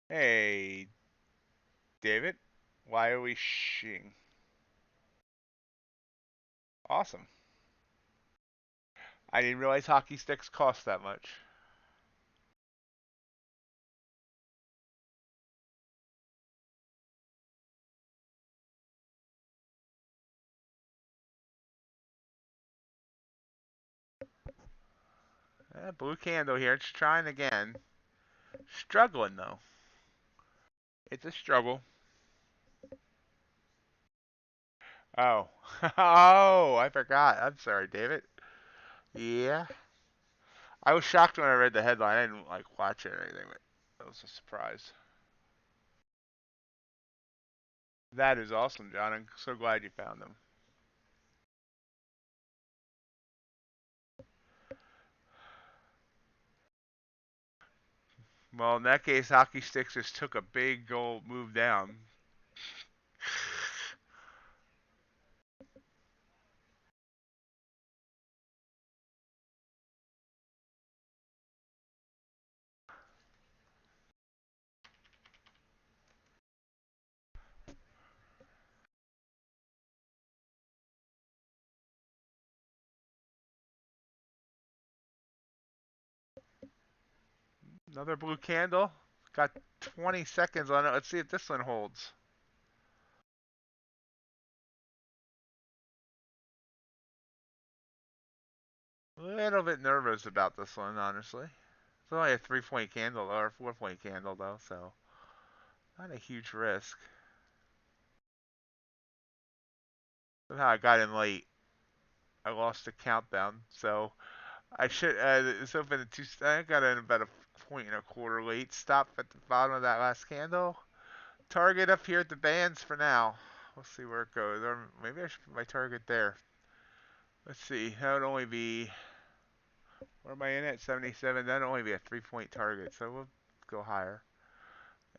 Hey, David. Why are we shing? Awesome. I didn't realize hockey sticks cost that much. Blue candle here. It's trying again. Struggling, though. It's a struggle. Oh. Oh, I forgot. I'm sorry, David. Yeah. I was shocked when I read the headline. I didn't like watch it or anything, but that was a surprise. That is awesome, John. I'm so glad you found them. Well, in that case, hockey sticks just took a big gold move down. Another blue candle. Got 20 seconds on it. Let's see if this one holds. A little bit nervous about this one, honestly. It's only a 3-point candle or a 4-point candle, though, so not a huge risk. Somehow I got in late. I lost the countdown, so I should. It's open at 2. I got in about a point and a quarter late. Stop at the bottom of that last candle. Target up here at the bands for now. We'll see where it goes. Or maybe I should put my target there. Let's see. That would only be. Where am I in at? 77. That'd only be a 3-point target, so we'll go higher.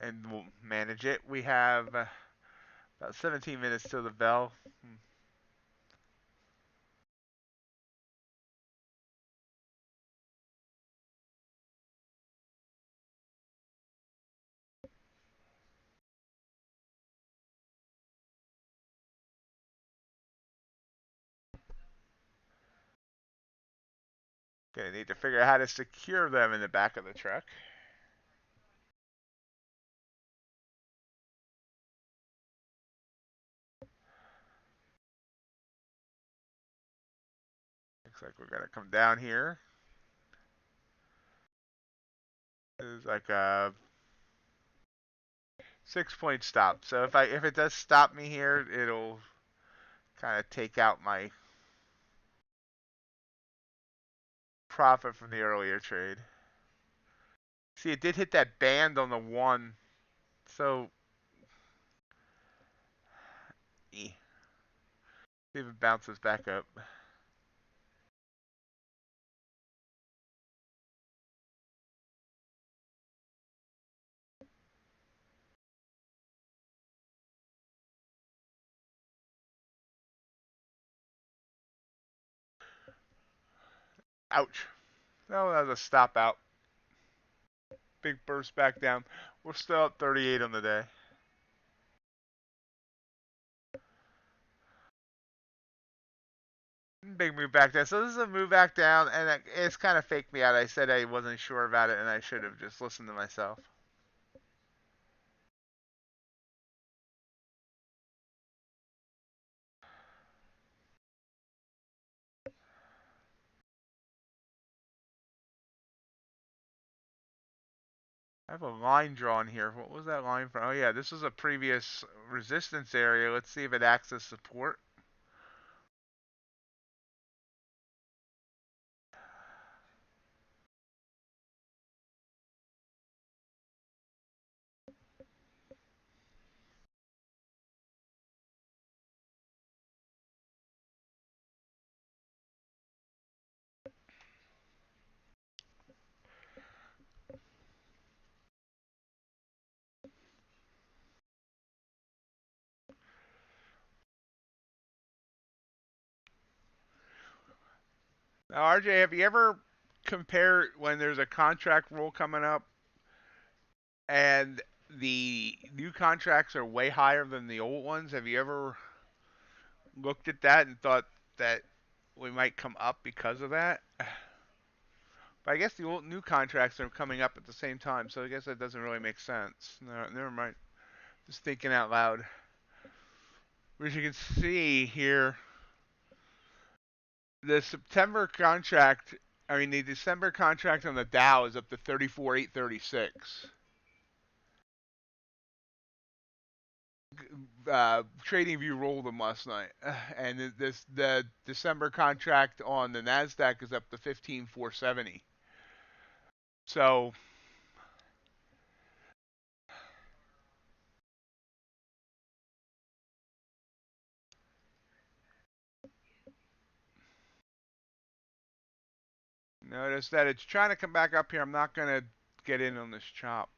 And we'll manage it. We have about 17 minutes till the bell. Gonna need to figure out how to secure them in the back of the truck. Looks like we're gonna come down here. It's like a 6-point stop. So if it does stop me here, it'll kind of take out my profit from the earlier trade. See, it did hit that band on the 1, so see if it bounces back up. Ouch. No, that was a stop out. Big burst back down. We're still up 38 on the day. Big move back down. So this is a move back down, and it's kind of faked me out. I said I wasn't sure about it, and I should have just listened to myself. I have a line drawn here. What was that line from? Oh yeah, this was a previous resistance area. Let's see if it acts as support. Now, RJ, have you ever compared when there's a contract rule coming up and the new contracts are way higher than the old ones? Have you ever looked at that and thought that we might come up because of that? But I guess the old new contracts are coming up at the same time, so I guess that doesn't really make sense. No, never mind. Just thinking out loud. As you can see here, the September contract, I mean the December contract on the Dow is up to 34,836. Trading View rolled them last night, and the December contract on the Nasdaq is up to 15,470. So notice that it's trying to come back up here. I'm not gonna get in on this chop.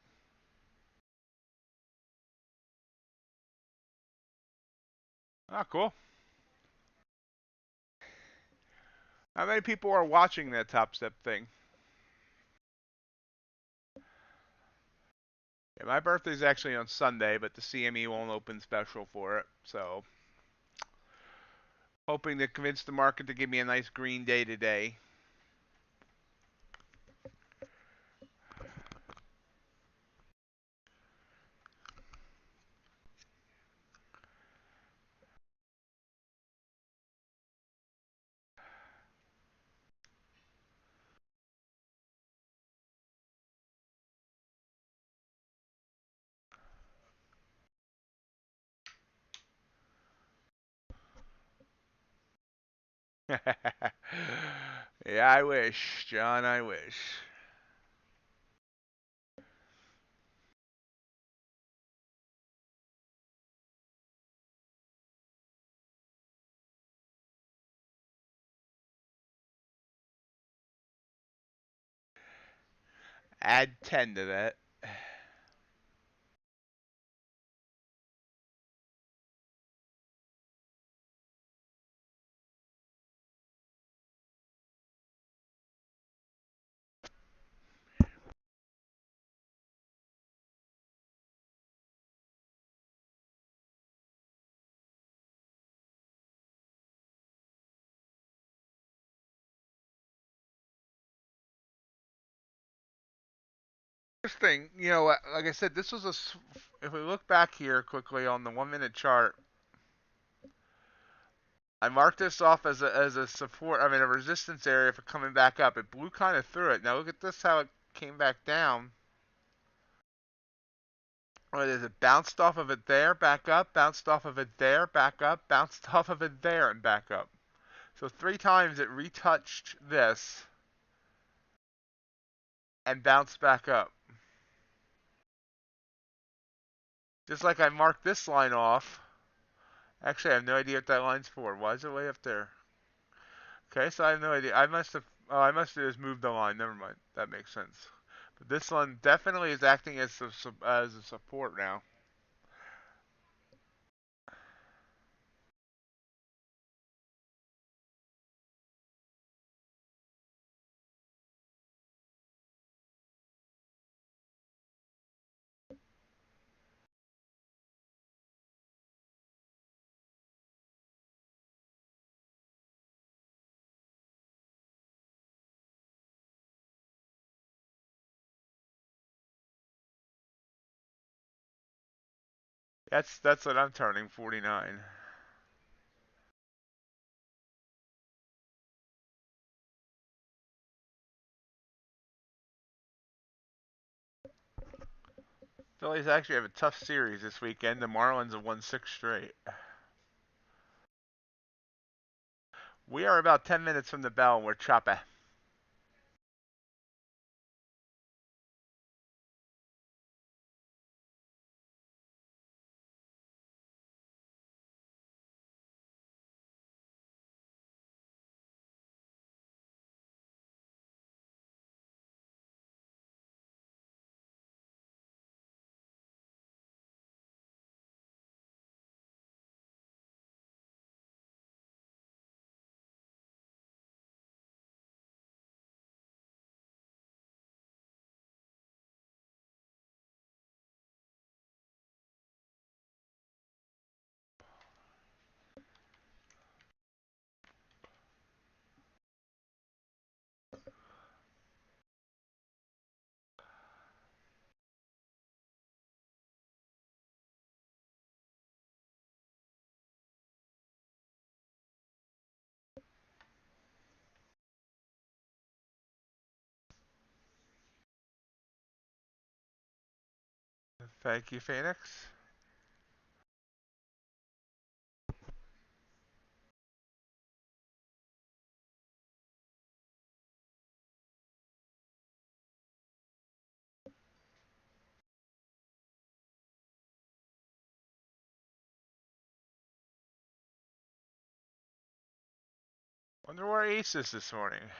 Ah, cool. How many people are watching that Top Step thing? Yeah, my birthday's actually on Sunday, but the CME won't open special for it. So, hoping to convince the market to give me a nice green day today. Yeah, I wish, John, I wish. Add 10 to that. First thing, like I said, this was if we look back here quickly on the 1 minute chart, I marked this off as a support, I mean a resistance area for coming back up. It blew kind of through it. Now look at this, how it came back down. Or is it bounced off of it there, back up, bounced off of it there, back up, bounced off of it there, and back up. So 3 times it retouched this and bounced back up. Just like I marked this line off. Actually, I have no idea what that line's for. Why is it way up there? Okay, so I have no idea. I must have just moved the line. Never mind. That makes sense. But this one definitely is acting as a support now. That's what I'm turning 49. Phillies actually have a tough series this weekend. The Marlins have won 6 straight. We are about 10 minutes from the bell and we're chopping. Thank you, Phoenix. Wonder where Ace is this morning.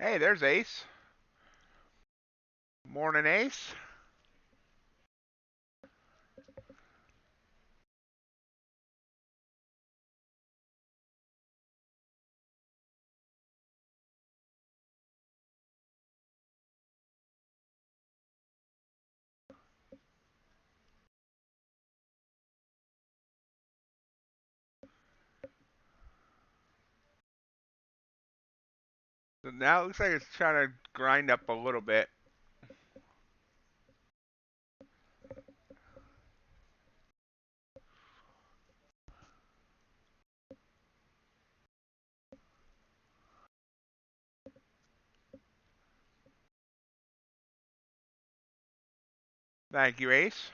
Hey, there's Ace. Morning, Ace. So now it looks like it's trying to grind up a little bit. Thank you, Ace.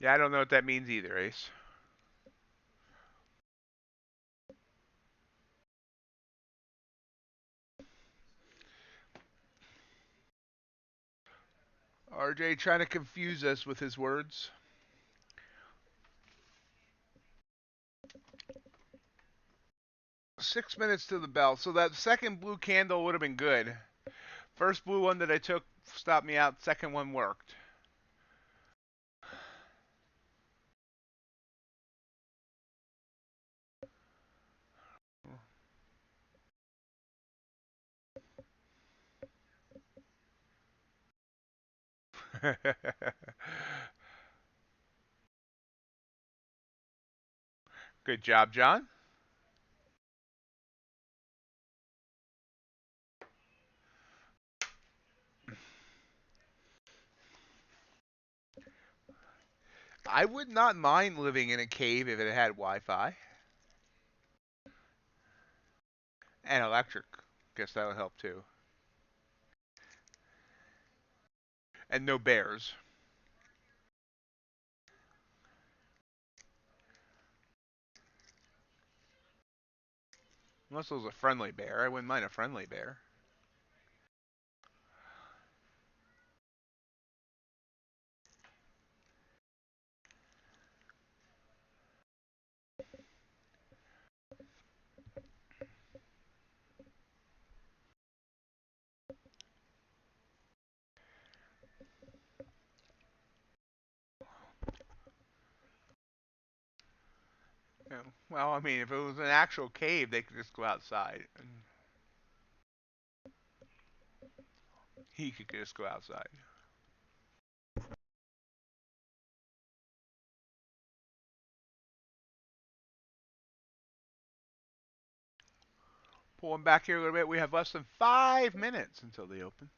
Yeah, I don't know what that means either, Ace. RJ trying to confuse us with his words. Six minutes to the bell. So that second blue candle would have been good. First blue one that I took stopped me out. Second one worked. Good job, John. I would not mind living in a cave if it had Wi-Fi and electric. Guess that would help too. And no bears. Unless it was a friendly bear. I wouldn't mind a friendly bear. Yeah. Well, I mean, if it was an actual cave, they could just go outside. And he could just go outside. Pulling back here a little bit, we have less than 5 minutes until the open.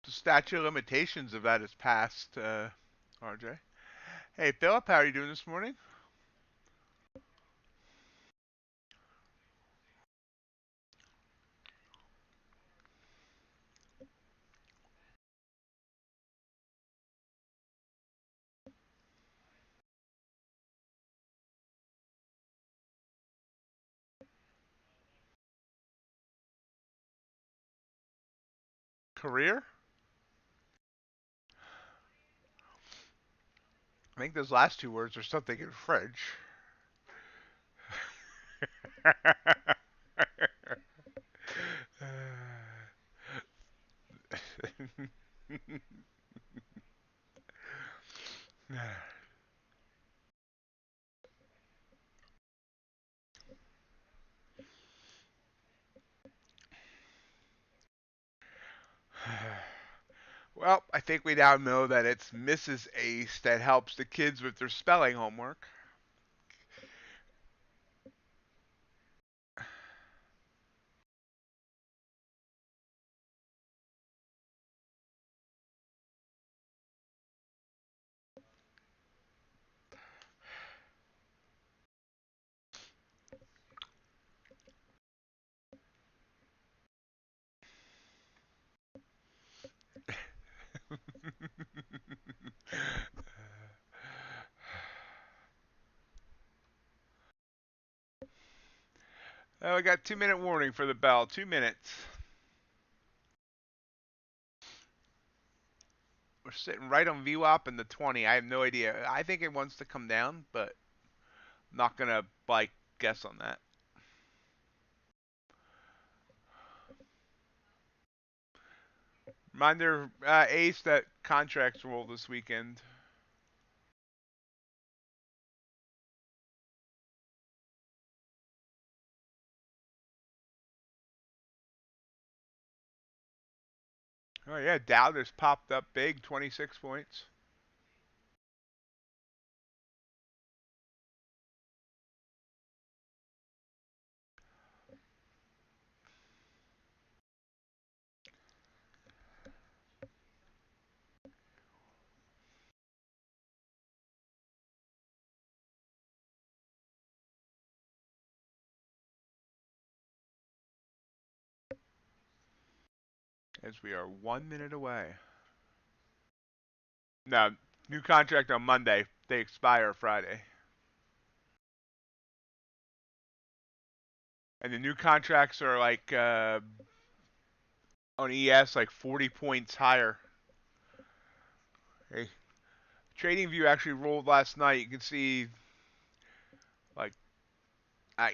The statute of limitations of that is passed, RJ. Hey, Philip, how are you doing this morning? Career? I think those last two words are something in French. Well, I think we now know that it's Mrs. Ace that helps the kids with their spelling homework. Oh, we got 2-minute warning for the bell. 2 minutes. We're sitting right on VWAP and the 20. I have no idea. I think it wants to come down, but I'm not gonna guess on that. Reminder, Ace, that contracts roll this weekend. Oh yeah, Dow just popped up big, 26 points. As we are 1 minute away. No, new contract on Monday. They expire Friday. And the new contracts are like on ES like 40 points higher. Hey, TradingView actually rolled last night. You can see like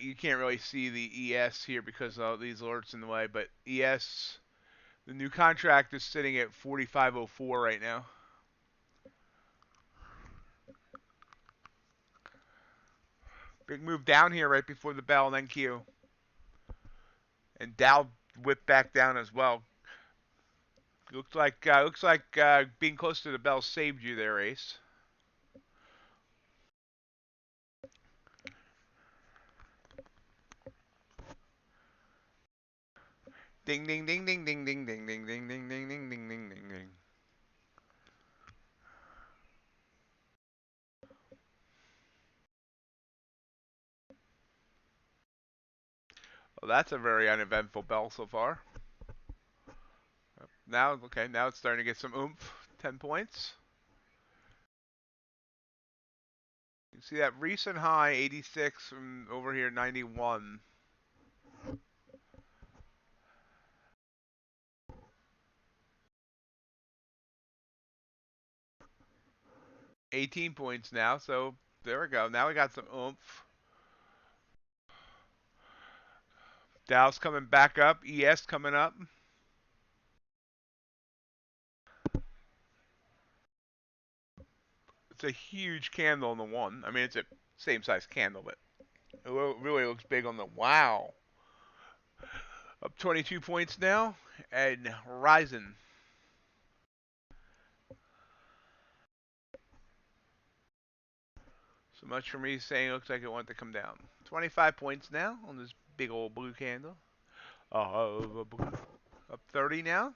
you can't really see the ES here because of these alerts in the way, but ES, the new contract is sitting at 45.04 right now. Big move down here right before the bell and then Q. And Dow whipped back down as well. Looks like being close to the bell saved you there, Ace. Ding ding ding ding ding ding ding ding ding ding ding ding ding ding ding ding. Well, that's a very uneventful bell so far. Now, okay, now it's starting to get some oomph. 10 points. You see that recent high, 86, from over here, 91. $18 points now, so there we go. Now we got some oomph. Dow's coming back up. ES coming up. It's a huge candle on the one. I mean, it's a same size candle, but it really looks big on the wow. Up 22 points now, and rising. So much for me saying it looks like it wants to come down. 25 points now on this big old blue candle. Up 30 now.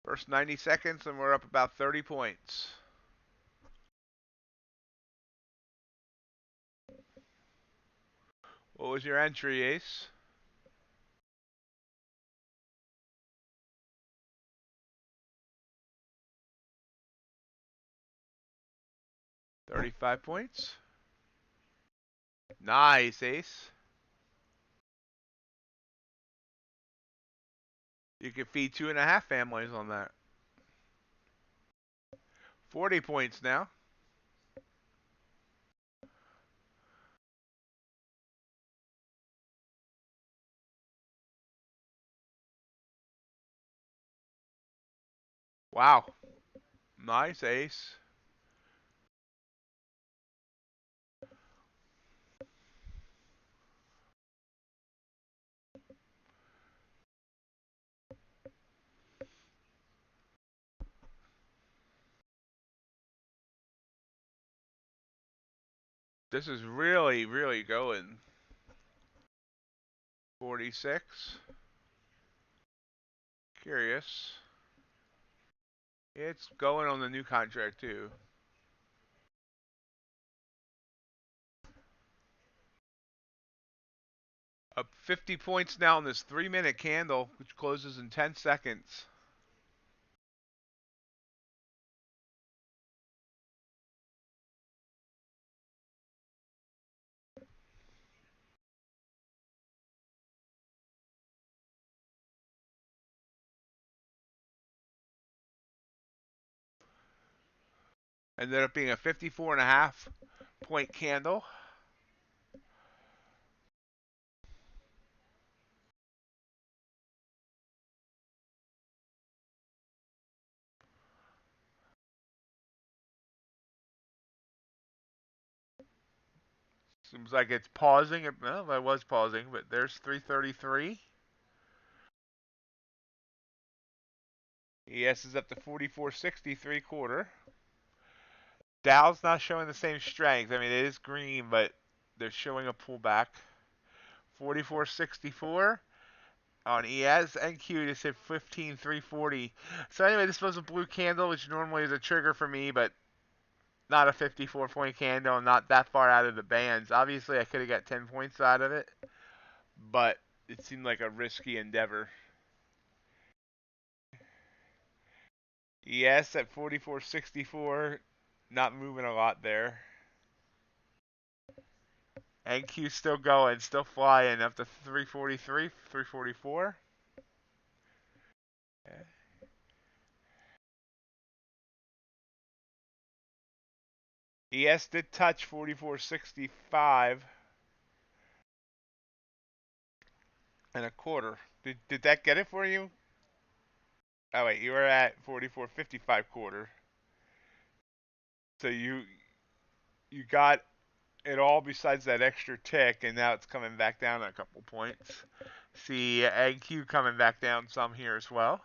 First 90 seconds, and we're up about 30 points. What was your entry, Ace? $35 points. Nice, Ace. You can feed 2.5 families on that. 40 points now. Wow. Nice, Ace. This is really, really going. 46. Curious. It's going on the new contract, too. Up 50 points now on this 3-minute candle, which closes in 10 seconds. Ended up being a 54.5 point candle. Seems like it's pausing. Well, I was pausing, but there's 333. ES is up to 44.63 quarter. Dow's not showing the same strength. I mean, it is green, but they're showing a pullback. 44.64 on ES and Q just hit 15.340. So anyway, this was a blue candle, which normally is a trigger for me, but not a 54-point candle, and not that far out of the bands. Obviously, I could have got 10 points out of it, but it seemed like a risky endeavor. ES at 44.64, not moving a lot there. NQ still going, still flying up to 343, 344. ES did touch 44.65 and a quarter. Did that get it for you? Oh wait, you were at 44.55 quarter. So you got it all besides that extra tick, and now it's coming back down a couple points. See NQ coming back down some here as well.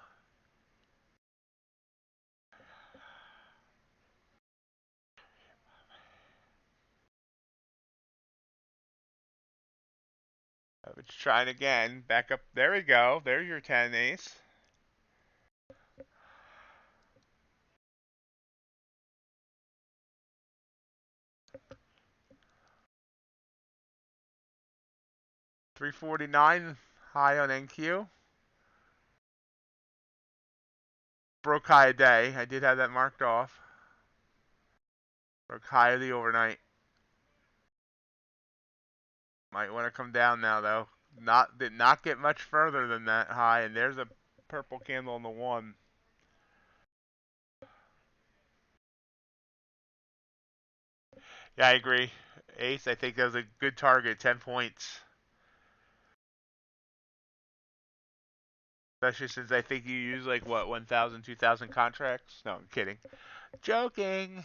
It's trying again. Back up. There we go. There's your 10 ace. $349 high on NQ. Broke high a day. I did have that marked off. Broke high of the overnight. Might want to come down now though. Did not get much further than that high, and there's a purple candle on the 1. Yeah, I agree. Ace, I think that was a good target, 10 points. Especially since I think you use like, what, 1,000, 2,000 contracts? No, I'm kidding. Joking.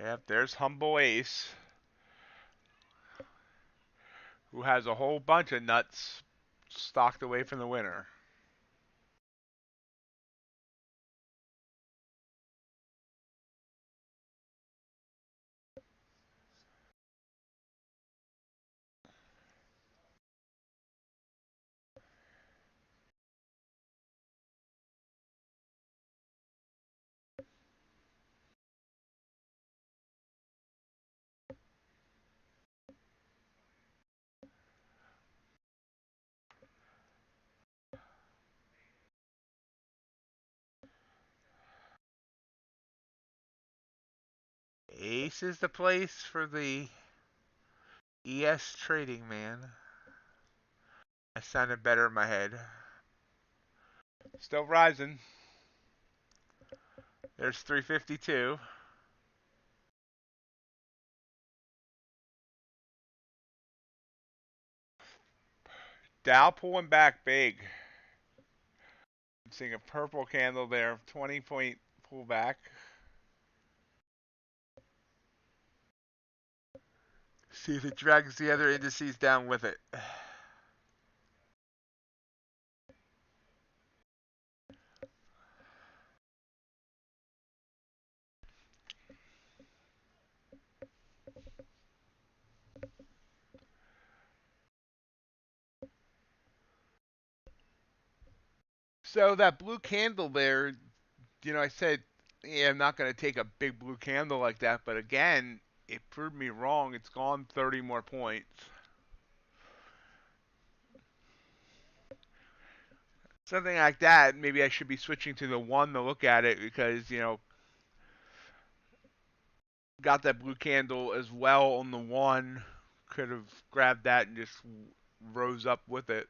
Yep, there's Humble Ace, who has a whole bunch of nuts stocked away from the winner. Ace is the place for the ES trading, man. I sounded better in my head. Still rising. There's 352. Dow pulling back big. I'm seeing a purple candle there, 20-point pullback. See if it drags the other indices down with it. So that blue candle there, I said, yeah, I'm not going to take a big blue candle like that, but again, it proved me wrong. It's gone 30 more points. Something like that, maybe I should be switching to the 1 to look at it because, got that blue candle as well on the 1. Could have grabbed that and just rose up with it.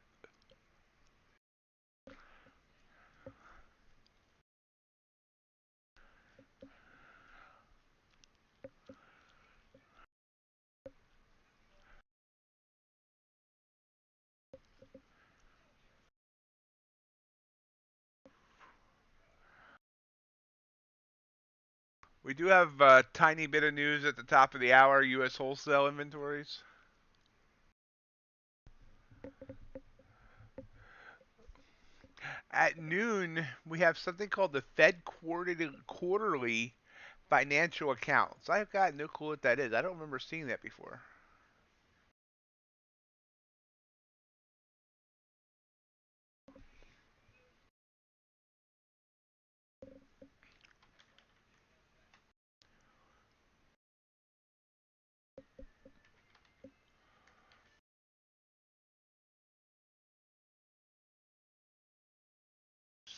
We do have a tiny bit of news at the top of the hour, U.S. wholesale inventories. At noon, we have something called the Fed quarterly financial accounts. I've got no clue what that is. I don't remember seeing that before.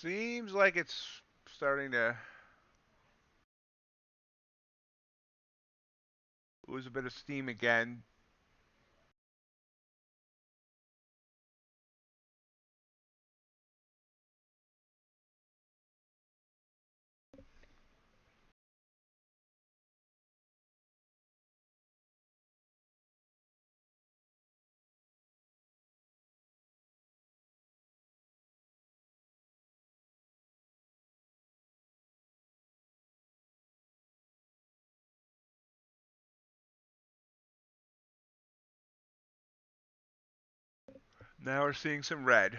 Seems like it's starting to lose a bit of steam again. Now we're seeing some red.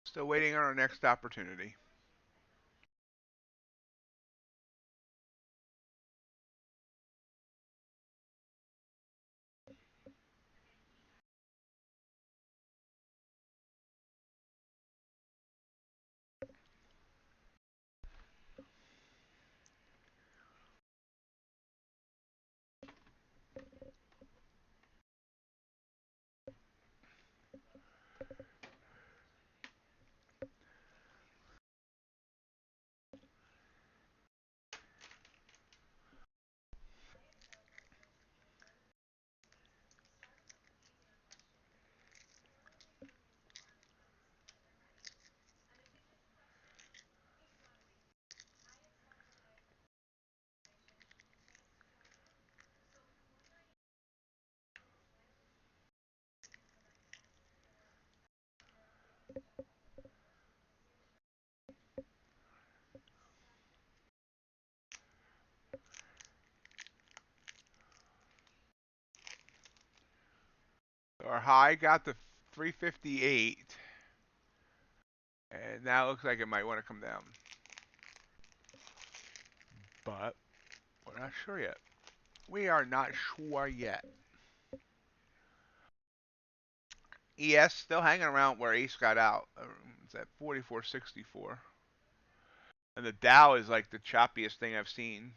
Still waiting on our next opportunity. Our high got to 358. And now it looks like it might want to come down. But we're not sure yet. We are not sure yet. ES still hanging around where Ace got out. It's at 44.64. And the Dow is like the choppiest thing I've seen.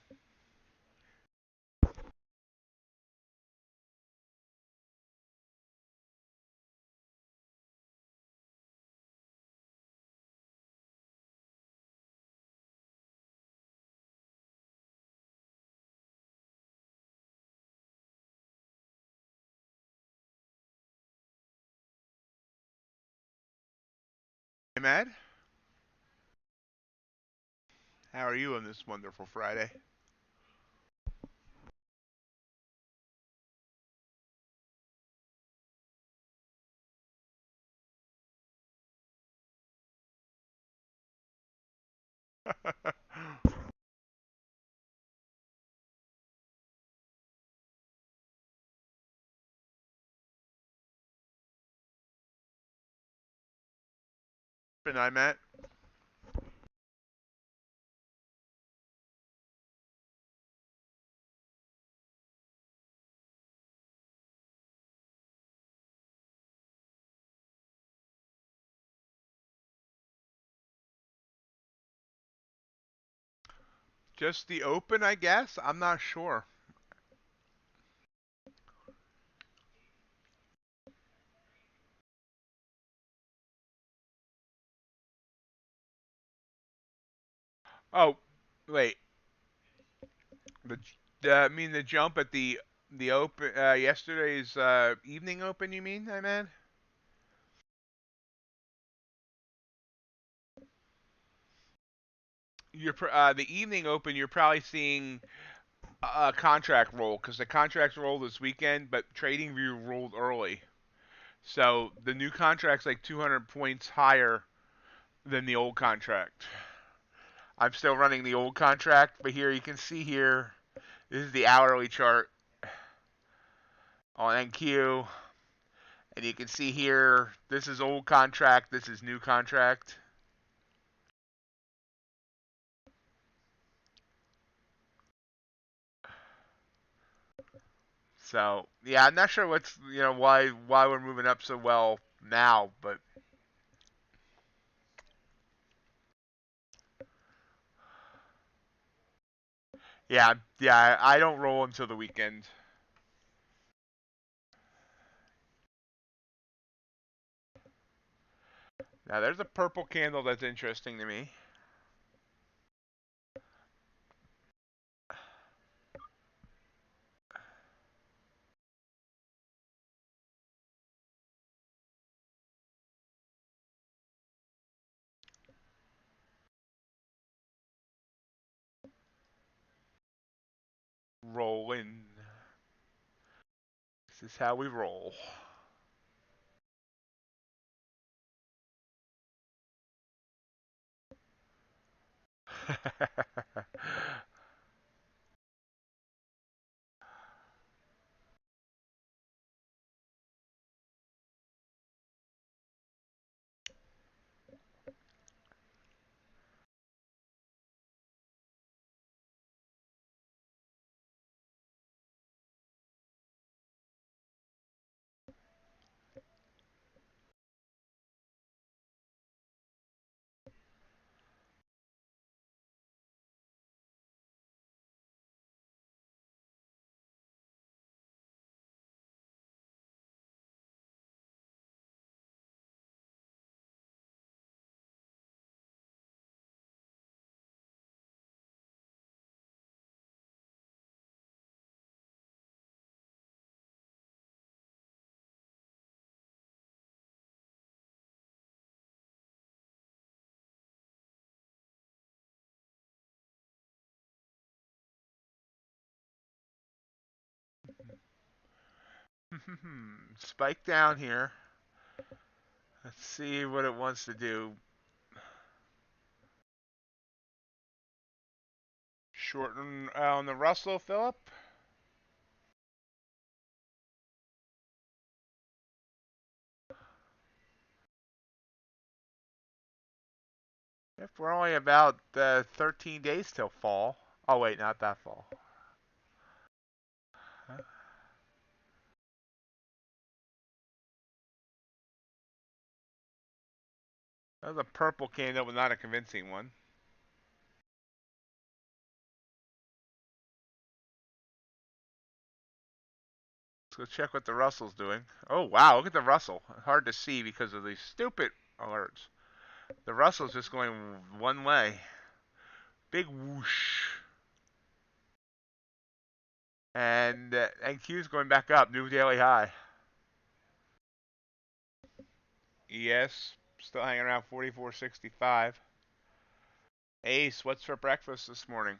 Hey, Mad? How are you on this wonderful Friday? Good night, Matt. Just the open, I guess? I'm not sure. Oh, wait. I mean the jump at the open yesterday's evening open. You mean, I meant? The evening open. You're probably seeing a contract roll because the contracts rolled this weekend, but TradingView rolled early. So the new contract's like 200 points higher than the old contract. I'm still running the old contract, but here you can see here, this is the hourly chart on NQ, and you can see here, this is old contract, this is new contract. So yeah, I'm not sure what's why we're moving up so well now, but yeah, I don't roll until the weekend. Now there's a purple candle that's interesting to me. Rolling. This is how we roll. Spike down here. Let's see what it wants to do. Shorten on the Russell, Philip. If we're only about 13 days till fall. Oh wait, not that fall. That was a purple candle, but not a convincing one. Let's go check what the Russell's doing. Oh wow, look at the Russell. Hard to see because of these stupid alerts. The Russell's just going one way. Big whoosh. And NQ's going back up, new daily high. ES still hanging around 44.65. Ace, what's for breakfast this morning?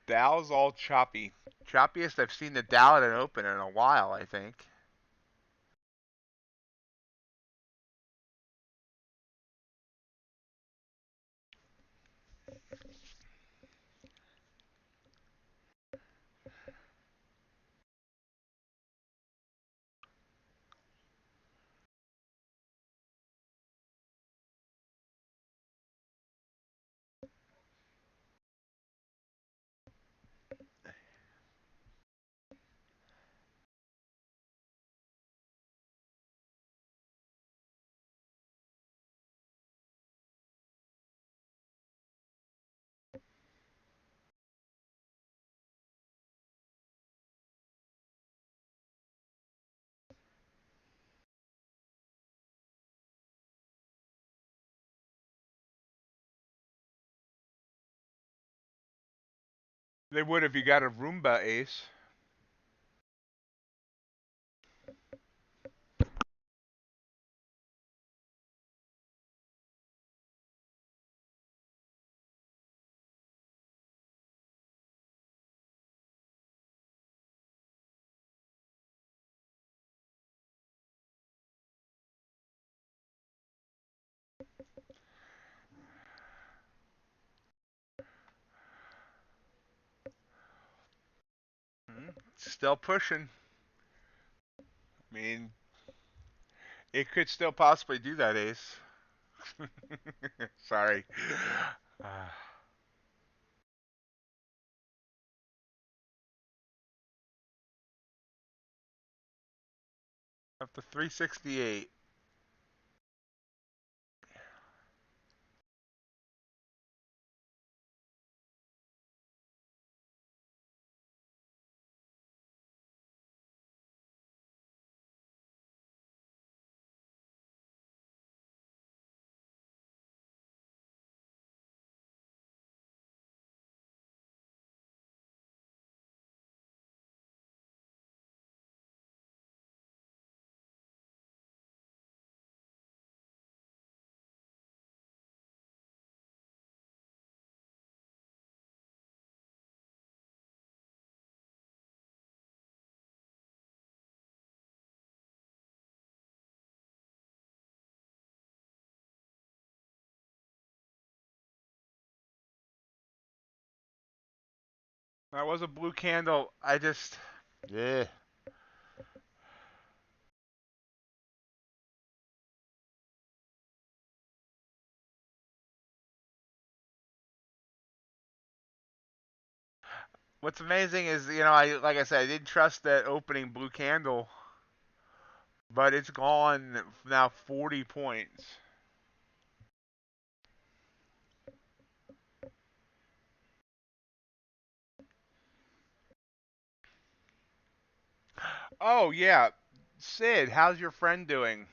Dow's all choppy. Choppiest I've seen the Dow at an open in a while, I think. They would if you got a Roomba ace. Still pushing. I mean, it could still possibly do that, ace. Sorry. Uh, up to 368. That was a blue candle. I just, yeah. What's amazing is, I like I said, I didn't trust that opening blue candle, but it's gone now 40 points. Oh yeah, Sid, how's your friend doing?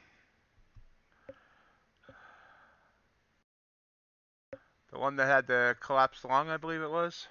The one that had the collapsed lung, I believe it was.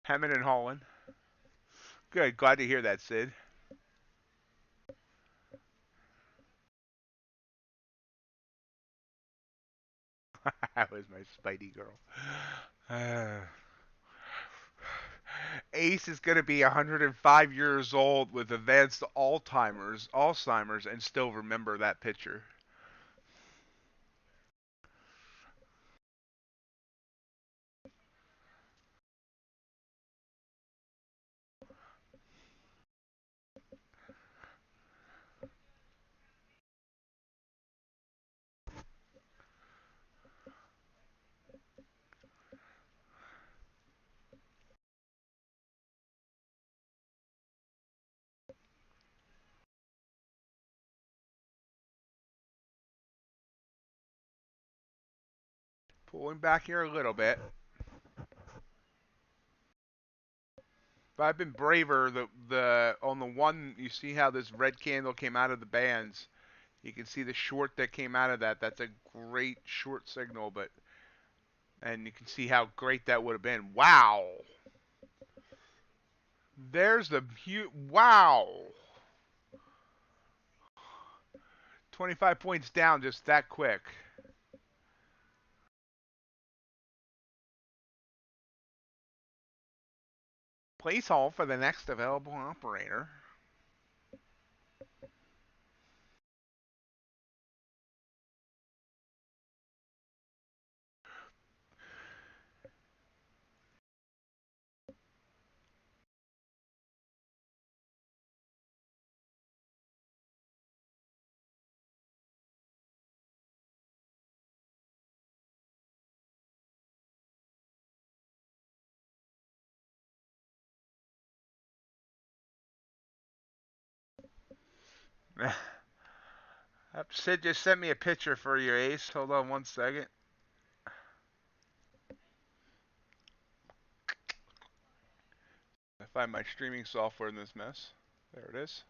Hammond and Holland. Good, glad to hear that, Sid. That was my Spidey girl. Ace is going to be 105 years old with advanced Alzheimer's, and still remember that picture. Pulling back here a little bit. But I've been braver. The on the one, you see how this red candle came out of the bands. You can see the short that came out of that. That's a great short signal, and you can see how great that would have been. Wow. There's the wow. 25 points down just that quick. Place hold for the next available operator. Sid just sent me a picture for your ace. Hold on 1 second. I find my streaming software in this mess. There it is.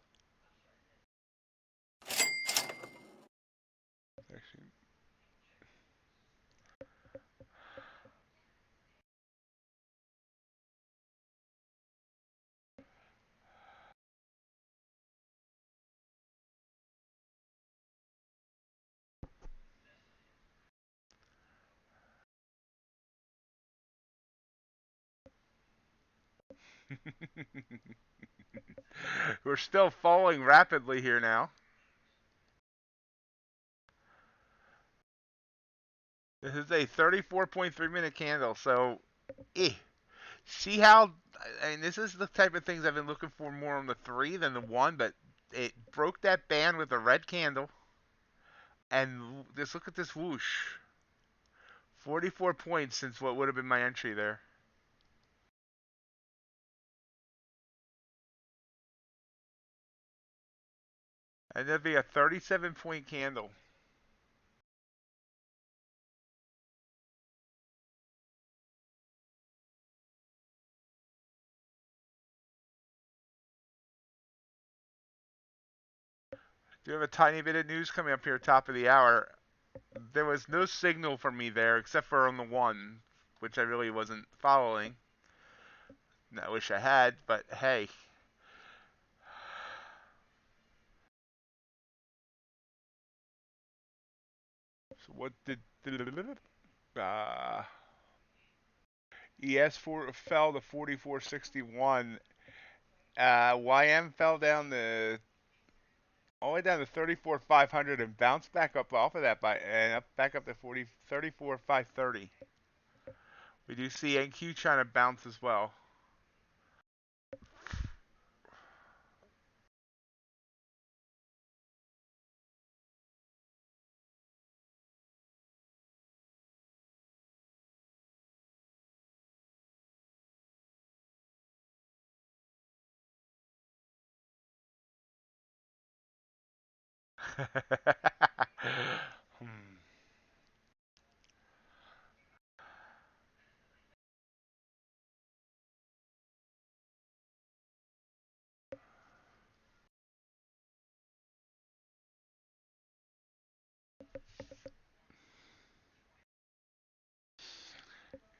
Actually, we're still falling rapidly here now. This is a 34.3 minute candle, so see how, I mean, this is the type of things I've been looking for more on the 3 than the 1, but it broke that band with a red candle, and just look at this whoosh. 44 points since what would have been my entry there. And that'd be a 37-point candle. Do you have a tiny bit of news coming up here top of the hour? There was no signal from me there except for on the 1, which I really wasn't following. I wish I had, but hey. So what did ES4 fell to 44.61. YM fell down to all the way down to 34,500 and bounced back up off of that back up to 34,530. We do see NQ trying to bounce as well.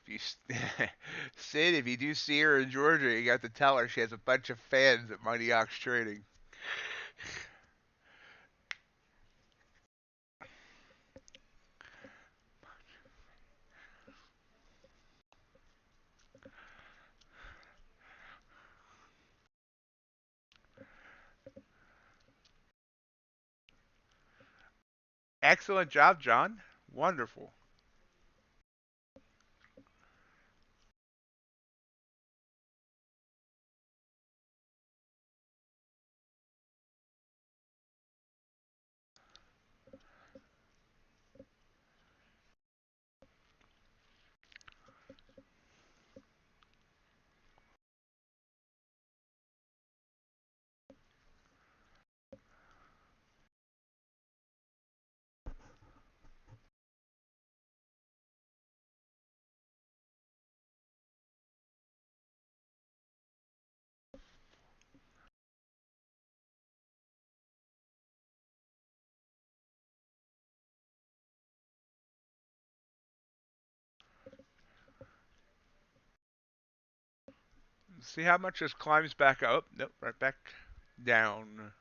If you, Sid, if you do see her in Georgia, you got to tell her she has a bunch of fans at MightyOxTrading. Excellent job, John. Wonderful. See how much this climbs back up? Nope, right back down.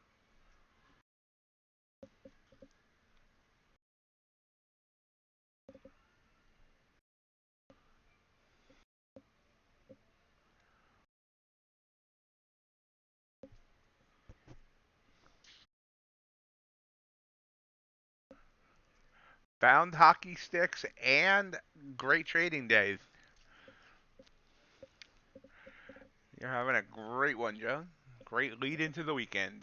Bound hockey sticks and great trading days. You're having a great one, Joe. Great lead into the weekend.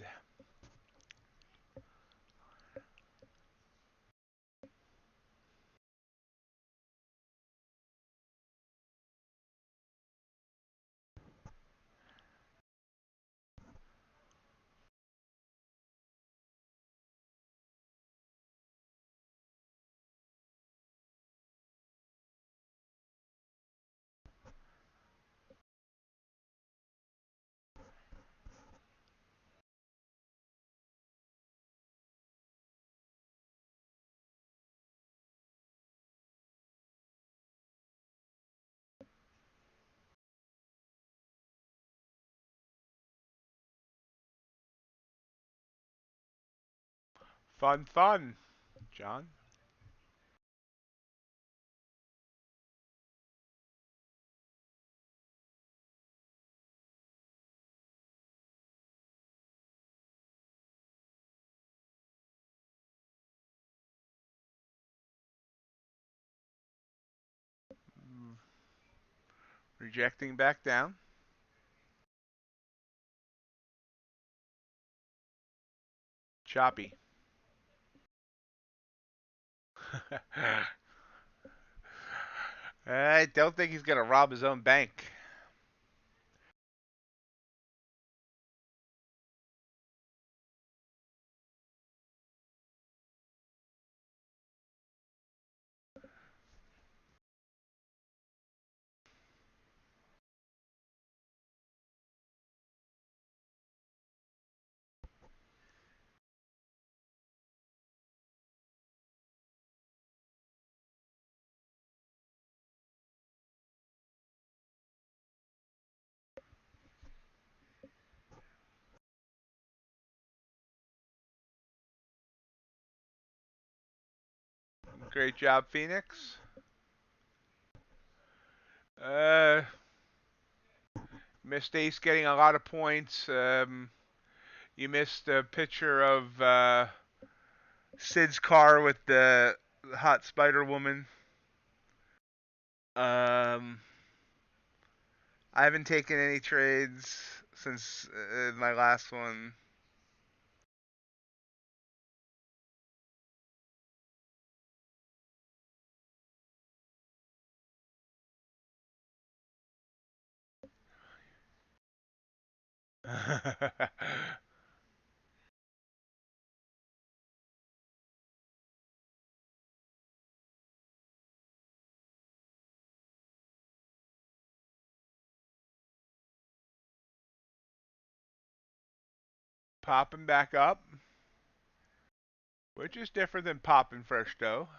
Fun, fun, John. Rejecting back down. Choppy. I don't think he's going to rob his own bank. Great job, Phoenix. Missed Ace getting a lot of points. You missed a picture of Sid's car with the hot Spider Woman. I haven't taken any trades since my last one. Popping back up, which is different than popping fresh dough.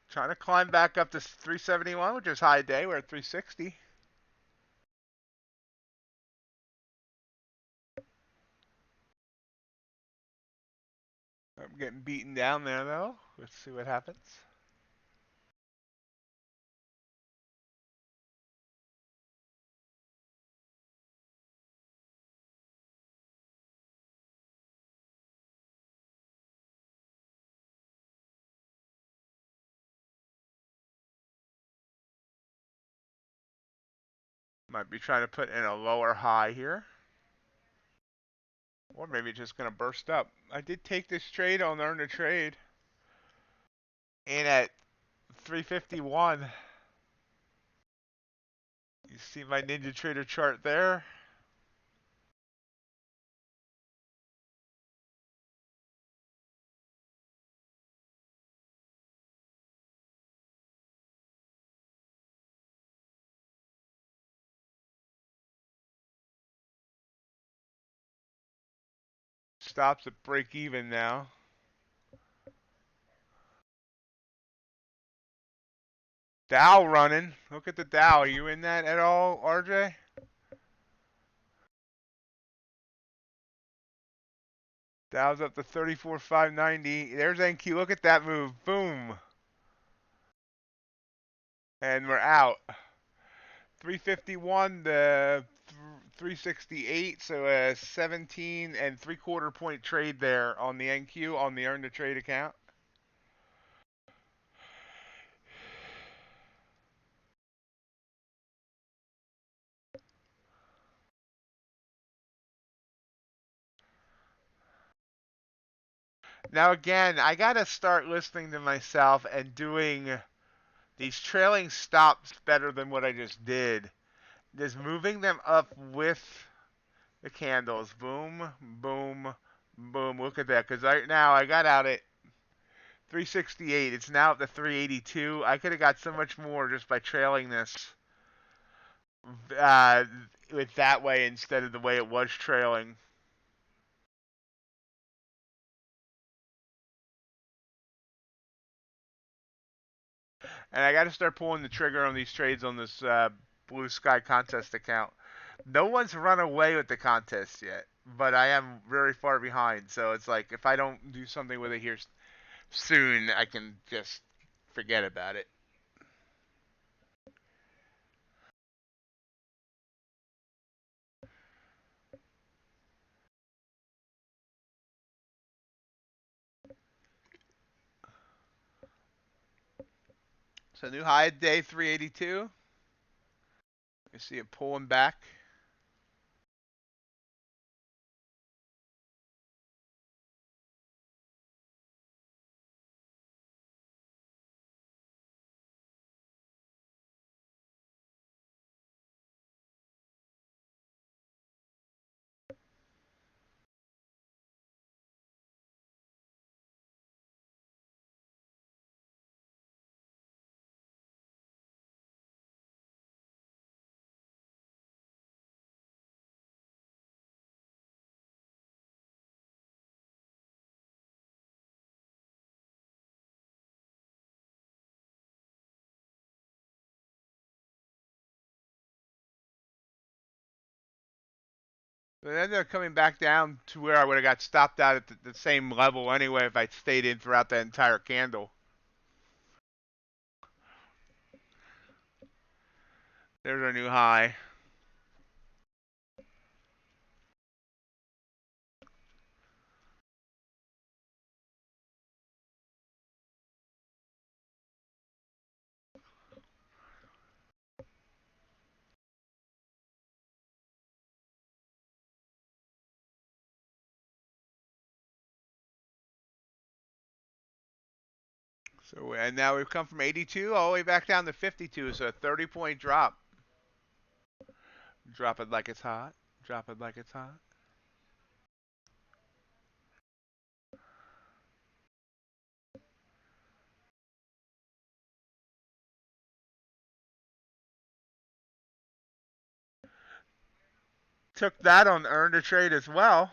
Trying to climb back up to 371, which is high day. We're at 360. I'm getting beaten down there, though. Let's see what happens. Might be trying to put in a lower high here. Or maybe just going to burst up. I did take this trade on Earn a Trade. In at 351. You see my NinjaTrader chart there? stops at break even now. Dow running. Look at the Dow. Are you in that at all, RJ? Dow's up to 34,590. There's NQ. Look at that move. Boom. And we're out. 351 to 368. So a 17 and 3/4 point trade there on the NQ on the earn to trade account. Now again, I gotta start listening to myself and doing these trailing stops better than what I just did. Just moving them up with the candles. Boom, boom, boom. Look at that. Because right now I got out at 368. It's now up to 382. I could have got so much more just by trailing this with that way instead of the way it was trailing. And I got to start pulling the trigger on these trades on this Blue Sky contest account. No one's run away with the contest yet, but I am very far behind. So it's like if I don't do something with it here soon, I can just forget about it. So new high day 382. You see it pulling back. But it ended up coming back down to where I would have got stopped out at the same level anyway if I stayed in throughout the entire candle. There's our new high. So and now we've come from 82 all the way back down to 52. So a 30-point drop. Drop it like it's hot. Drop it like it's hot. Took that on earn to trade as well.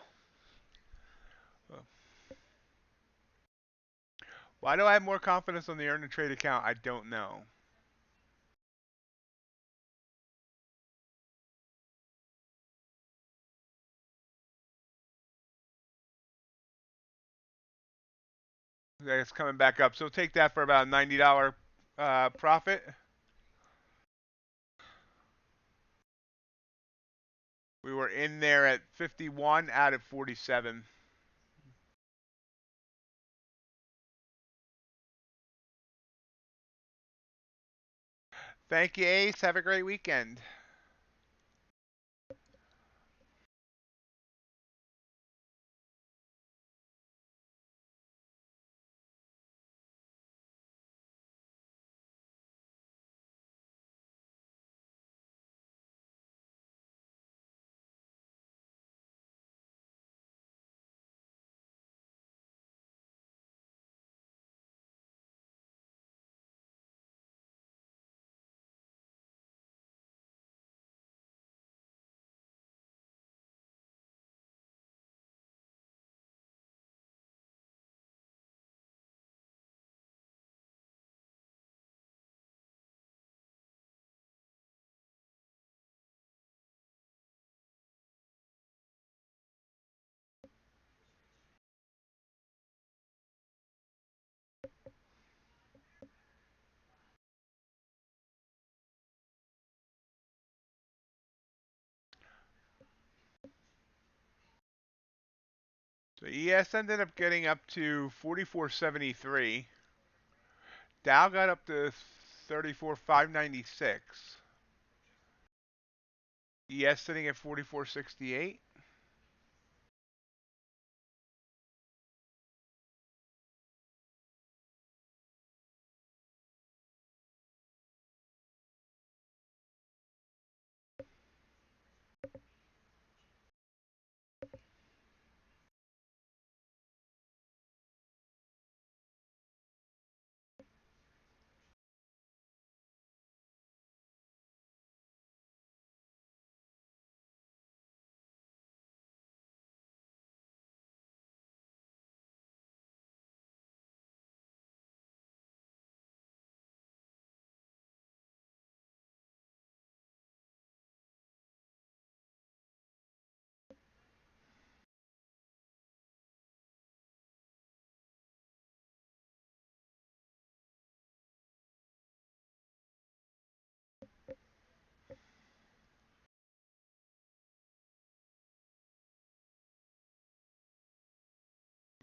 Why do I have more confidence on the earn to trade account? I don't know. It's coming back up. So take that for about a $90 profit. We were in there at 51 out of 47. Thank you, Ace. Have a great weekend. So ES ended up getting up to 44.73. Dow got up to 34.596. ES sitting at 44.68.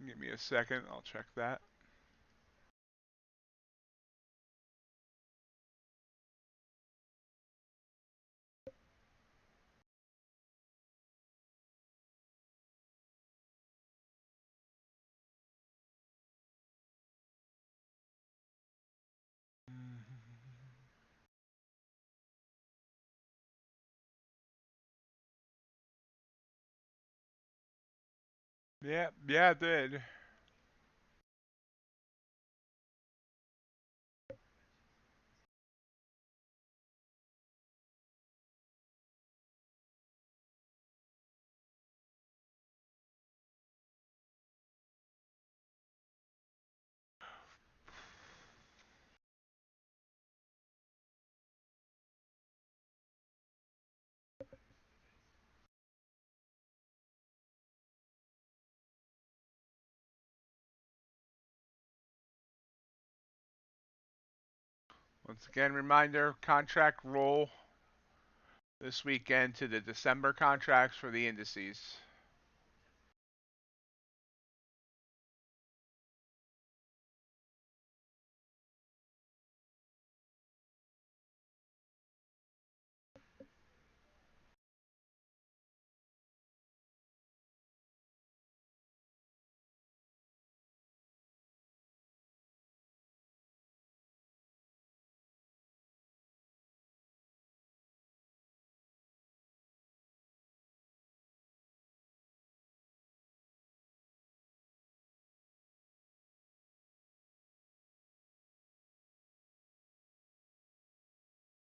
Give me a second, I'll check that. Yeah, it did. Once again, reminder, contract roll this weekend to the December contracts for the indices.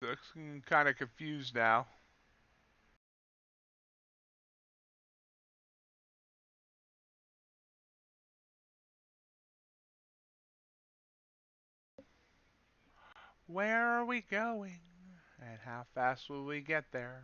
Looks kind of confused now. Where are we going? And how fast will we get there?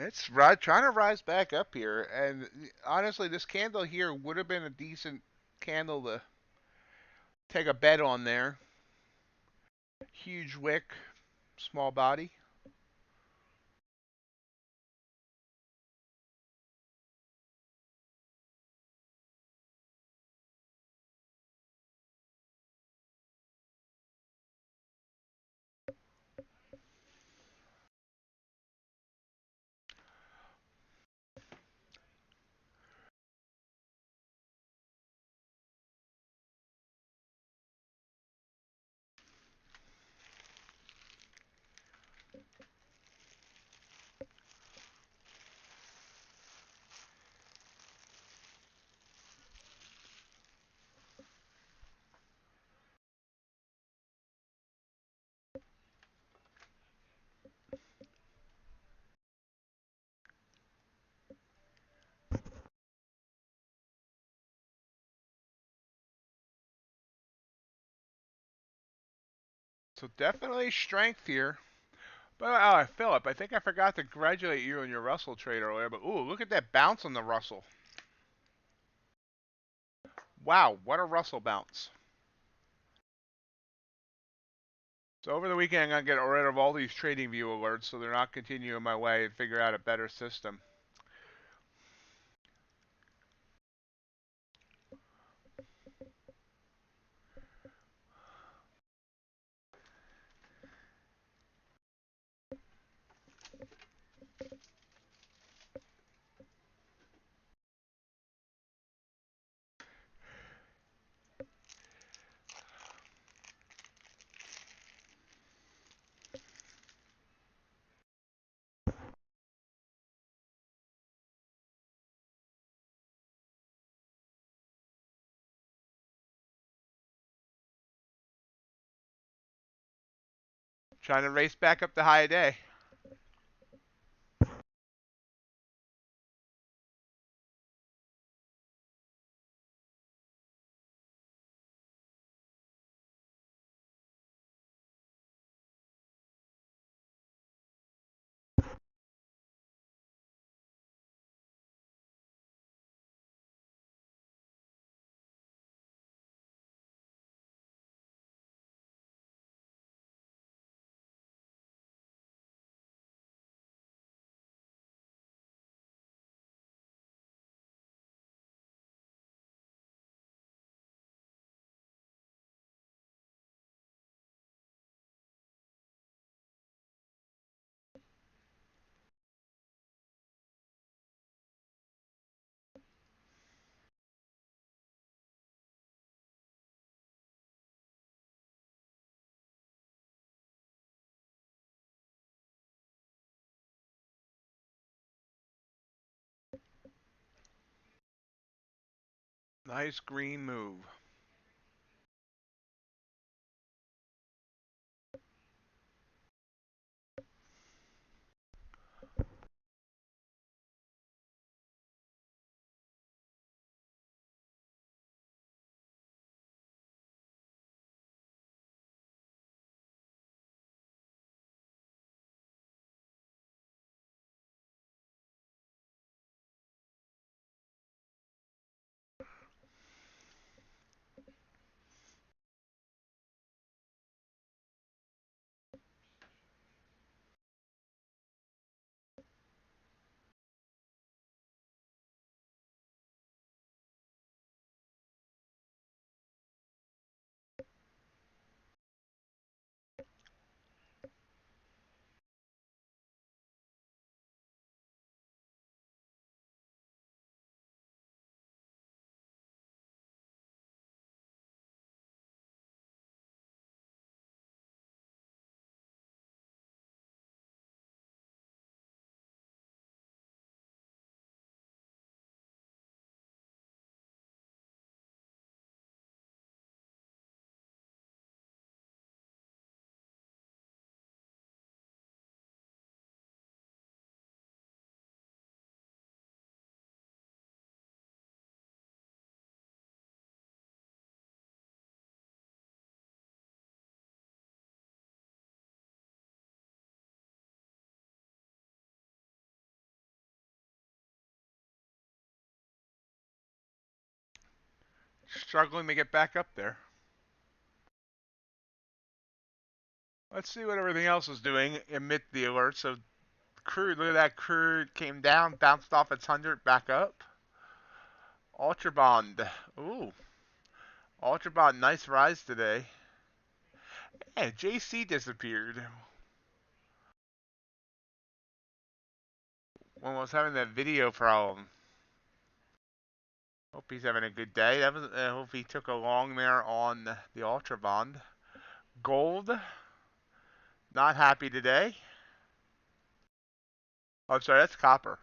It's trying to rise back up here, and honestly, this candle here would have been a decent candle to take a bet on there. Huge wick, small body. So definitely strength here. But Philip, I think I forgot to congratulate you on your Russell trade earlier. But ooh, look at that bounce on the Russell. Wow, what a Russell bounce. So over the weekend, I'm going to get rid of all these trading view alerts so they're not continuing my way and figure out a better system. Trying to race back up the high of day. Nice green move. Struggling to get back up there. Let's see what everything else is doing amid the alert. So crude, look at that. Crude came down, bounced off its 100, back up. Ultra Bond. Ooh. Ultra Bond, nice rise today. Yeah, JC disappeared. When I was having that video problem. Hope he's having a good day. I hope he took a long there on the Ultra Bond. Gold. Not happy today. Oh, I'm sorry, that's copper.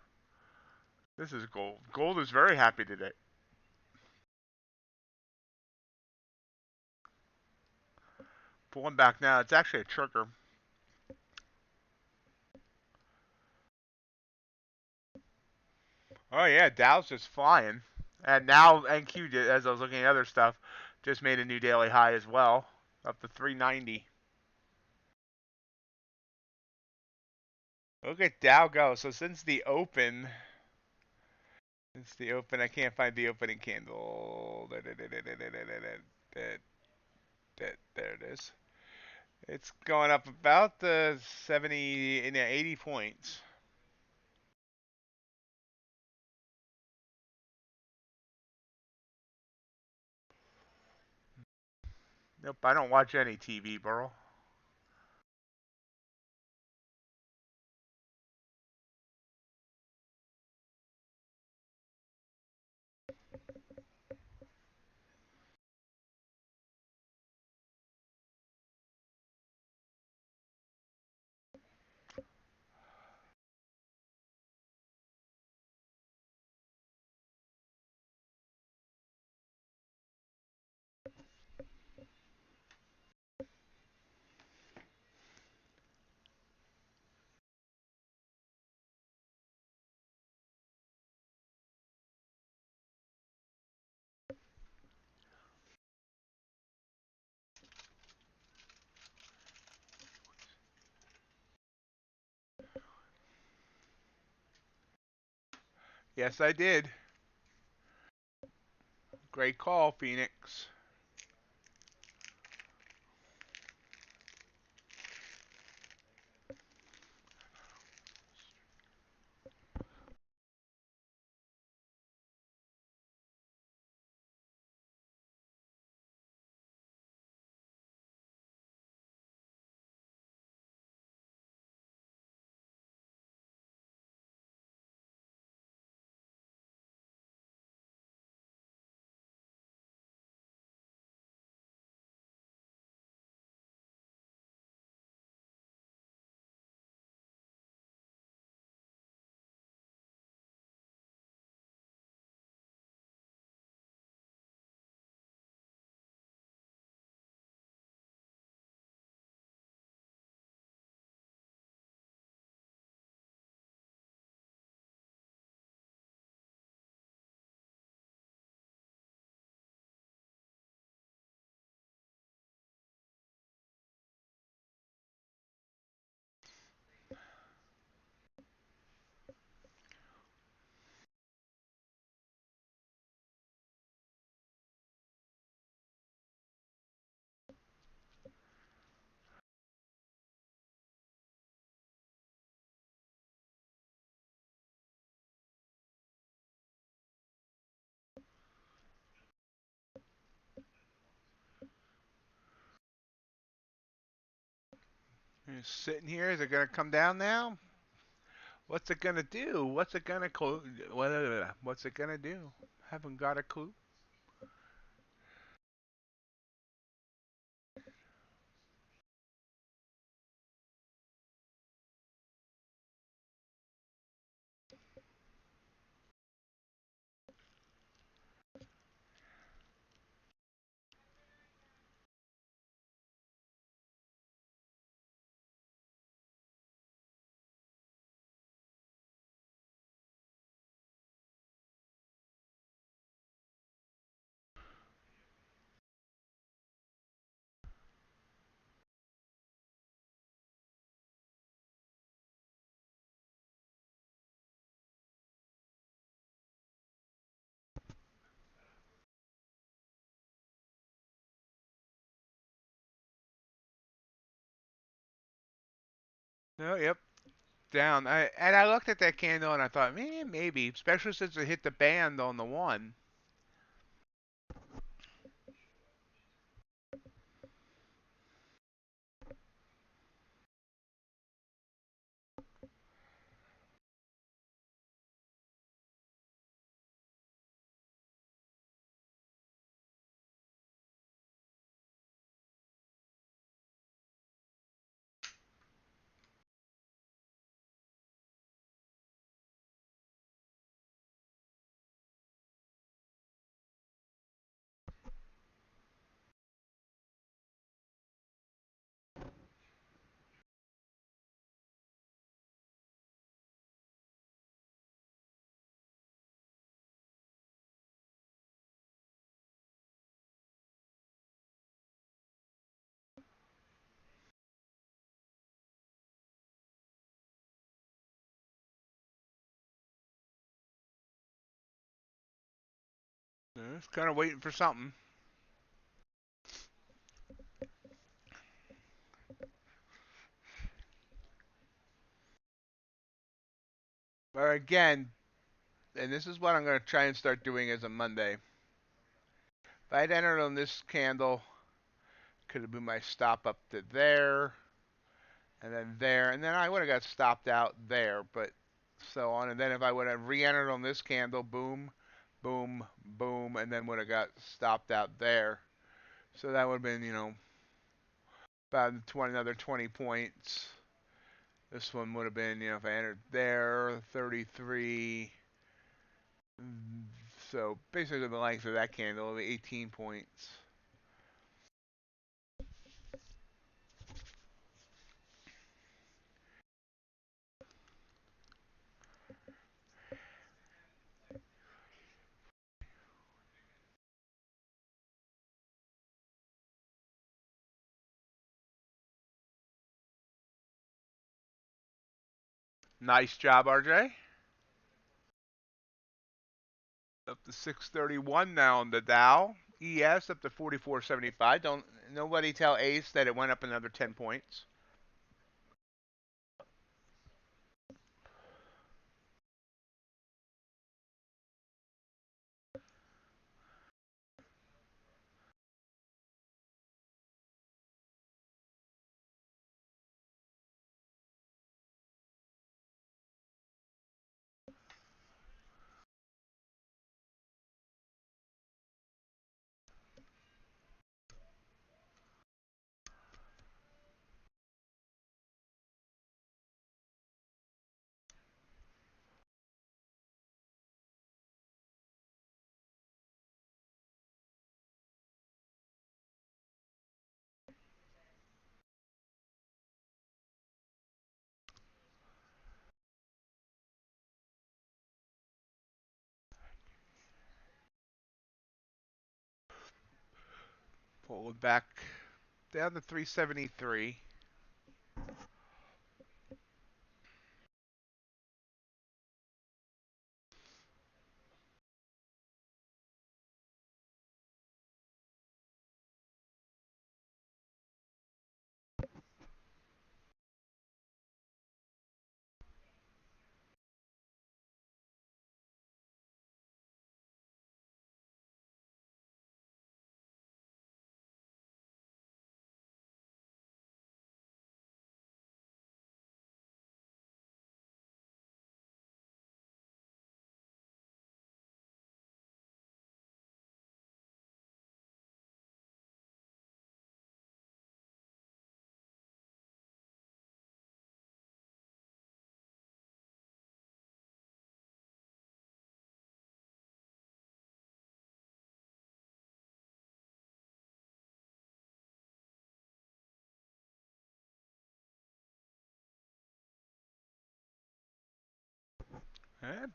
This is gold. Gold is very happy today. Pulling back now. It's actually a trigger. Oh yeah, Dow's just flying. And now NQ, as I was looking at other stuff, just made a new daily high as well, up to 390. Look at Dow go. So since the open, I can't find the opening candle. There it is. It's going up about the 70, 80 points. Nope, I don't watch any TV, Burl. Yes, I did. Great call, Phoenix. It's sitting here. Is it going to come down now? What's it going to do? What's it going to What's it going to do? Haven't got a clue. No, yep, down. I looked at that candle and I thought, man, maybe, especially since it hit the band on the one. Just kind of waiting for something. But again, and this is what I'm going to try and start doing as a Monday. If I'd entered on this candle, could have been my stop up to there, and then I would have got stopped out there, but so on. And then if I would have re-entered on this candle, boom, boom, boom, and then would have got stopped out there. So that would have been, about another 20 points. This one would have been, if I entered there, 33. So basically the length of that candle will be 18 points. Nice job, RJ. Up to 631 now on the Dow. ES up to 44.75. Don't nobody tell Ace that it went up another 10 points. Pull it back down to 373.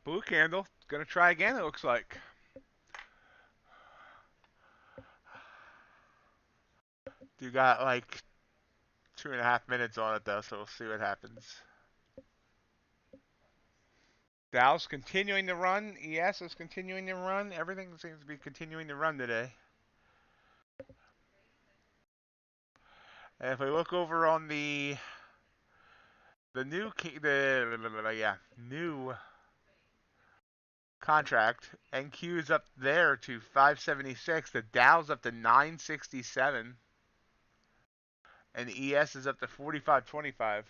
Blue candle. Gonna try again, it looks like. You got like 2.5 minutes on it though, so we'll see what happens. Dow's continuing to run. ES is continuing to run. Everything seems to be continuing to run today. And if we look over on the new contract, NQ is up there to 576. The Dow's up to 967, and ES is up to 45.25.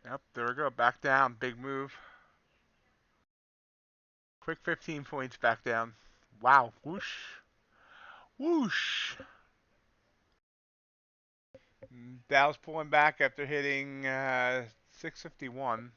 Yep, there we go. Back down. Big move. Quick 15 points back down. Wow. Whoosh. Whoosh. Dow's pulling back after hitting 651.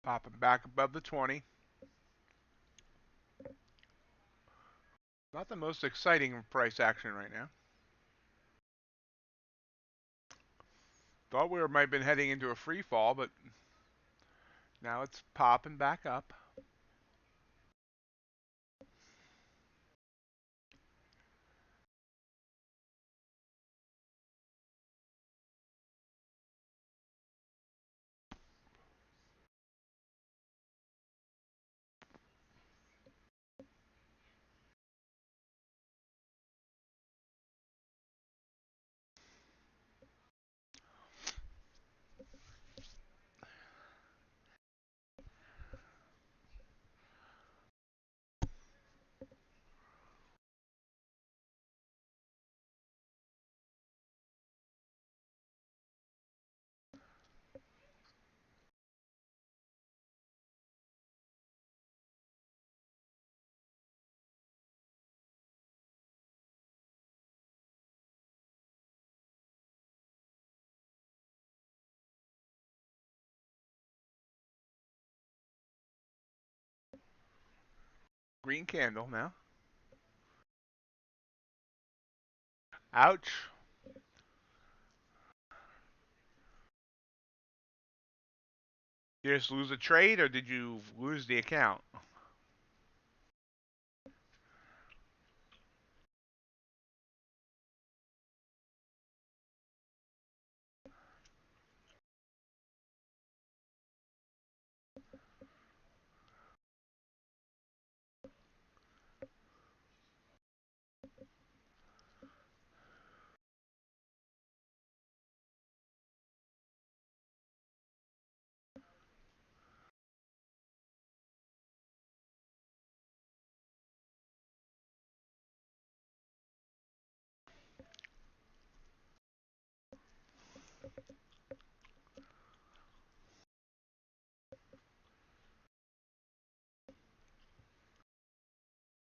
Popping back above the 20. Not the most exciting price action right now. Thought we might have been heading into a free fall, but now it's popping back up. Green candle now. Ouch. Did you just lose a trade or did you lose the account?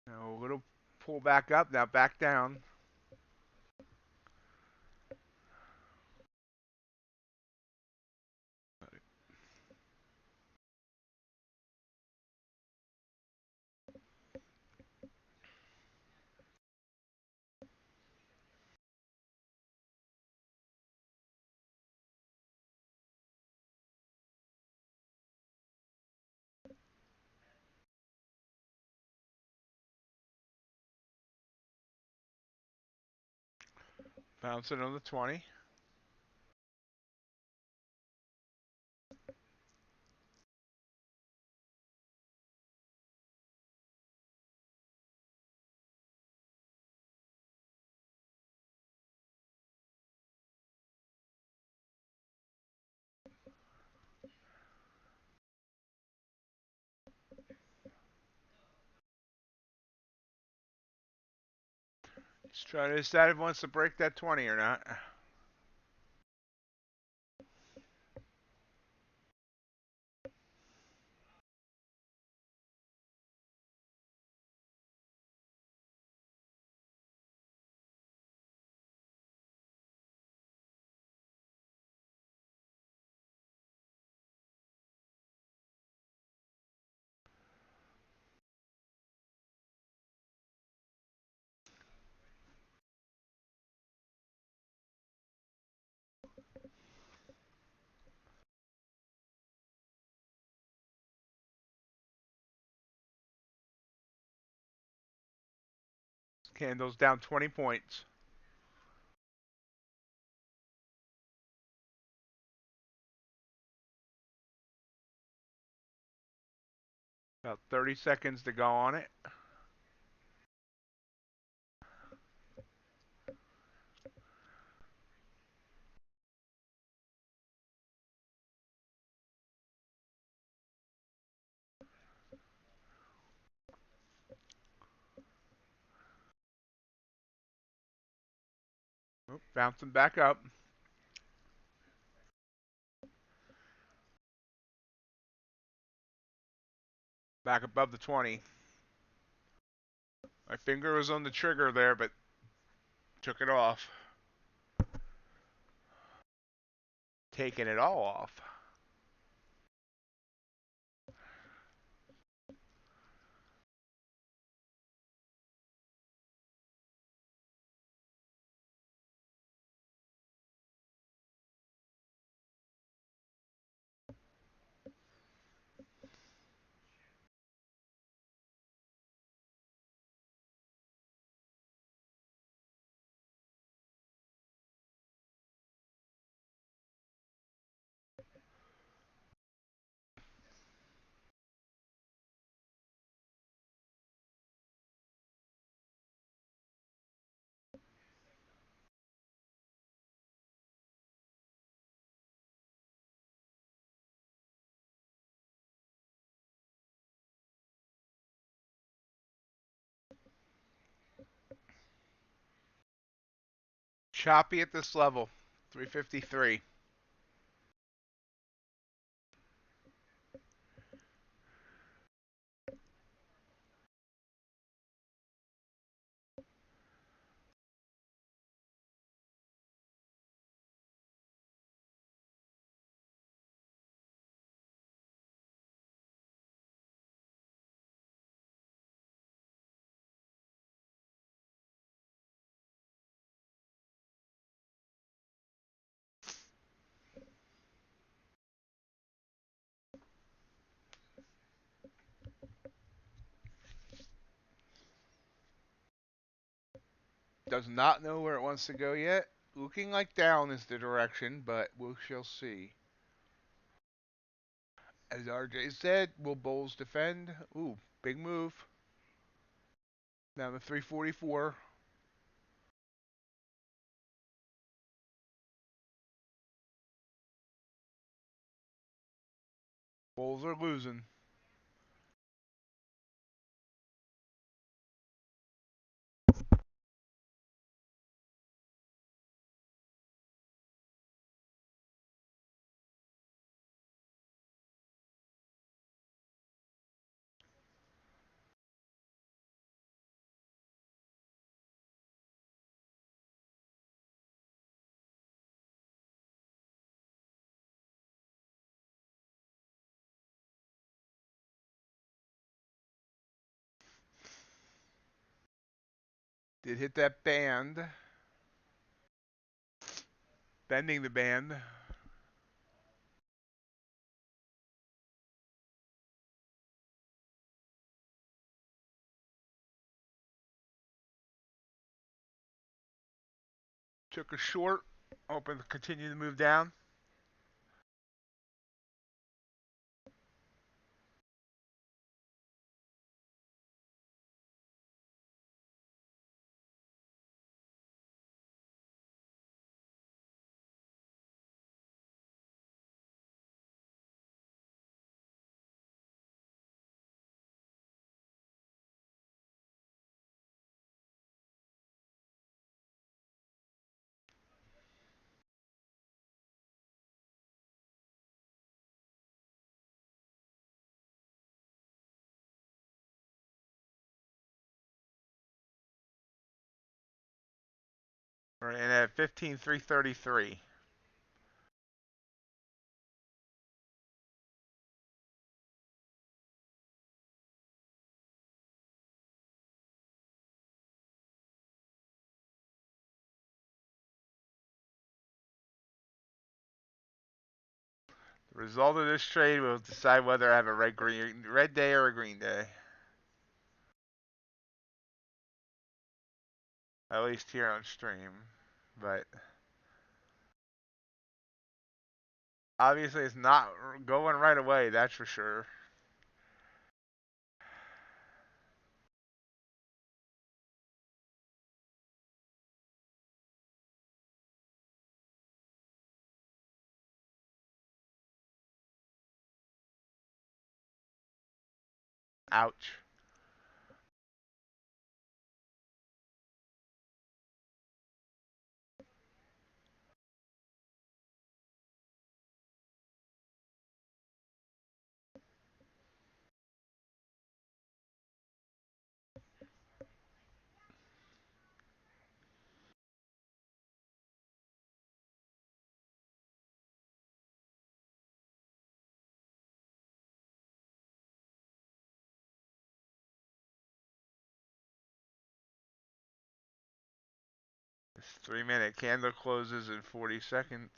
No, a little pull back up, now back down. Bounce it on the 20. Let's try to decide if it wants to break that 20 or not. Candle's down 20 points. About 30 seconds to go on it. Oop, bouncing back up. Back above the 20. My finger was on the trigger there, but took it off. Taking it all off. Choppy at this level. 353. Does not know where it wants to go yet. Looking like down is the direction, but we shall see. As RJ said, will bulls defend? Ooh, big move. Down to 344. Bulls are losing. Did hit that band. Bending the band. Took a short. Hoping to continue to move down. We're in at 15,333. The result of this trade will decide whether I have a red day or a green day. At least here on stream. But obviously it's not going right away, that's for sure. Ouch. This 3-minute candle closes in 40 seconds.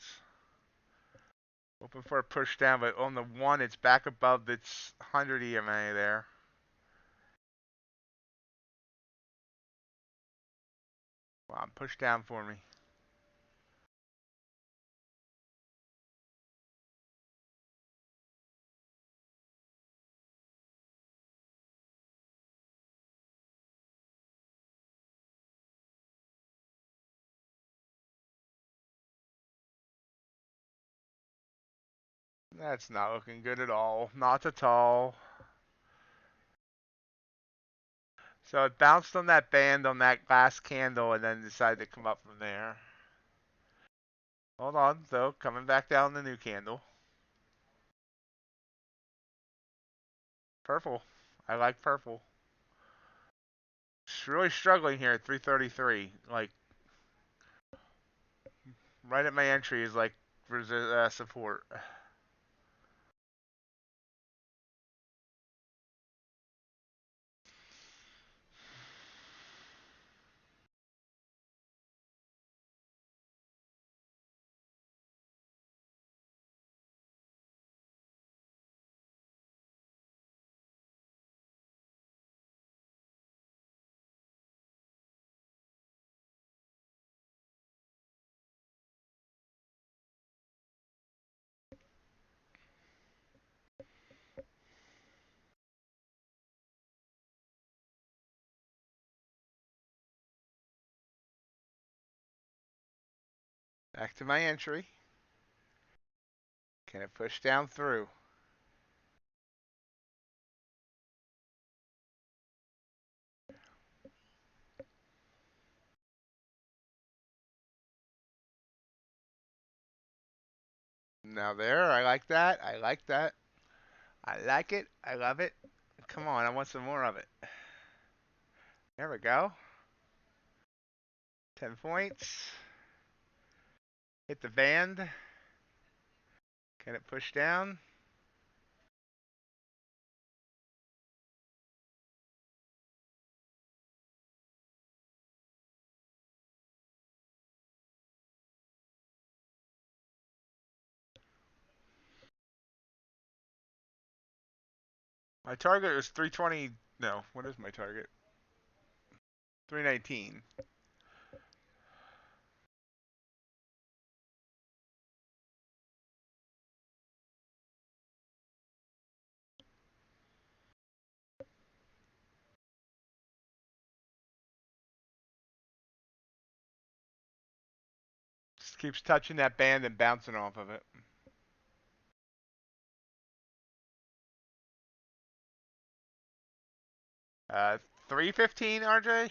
Hoping for a push down, but on the one, it's back above its 100 EMA there. Wow, push down for me. That's not looking good at all. Not at all. So it bounced on that band on that last candle and then decided to come up from there. Hold on, though. Coming back down the new candle. Purple. I like purple. It's really struggling here at 333. Like, right at my entry is like support. Back to my entry. Can it push down through? Now there, I like that. I like that. I like it. I love it. Come on, I want some more of it. There we go. 10 points. Hit the band. Can it push down? My target was 320. No, what is my target? 319. Just keeps touching that band and bouncing off of it. Uh, 315, RJ?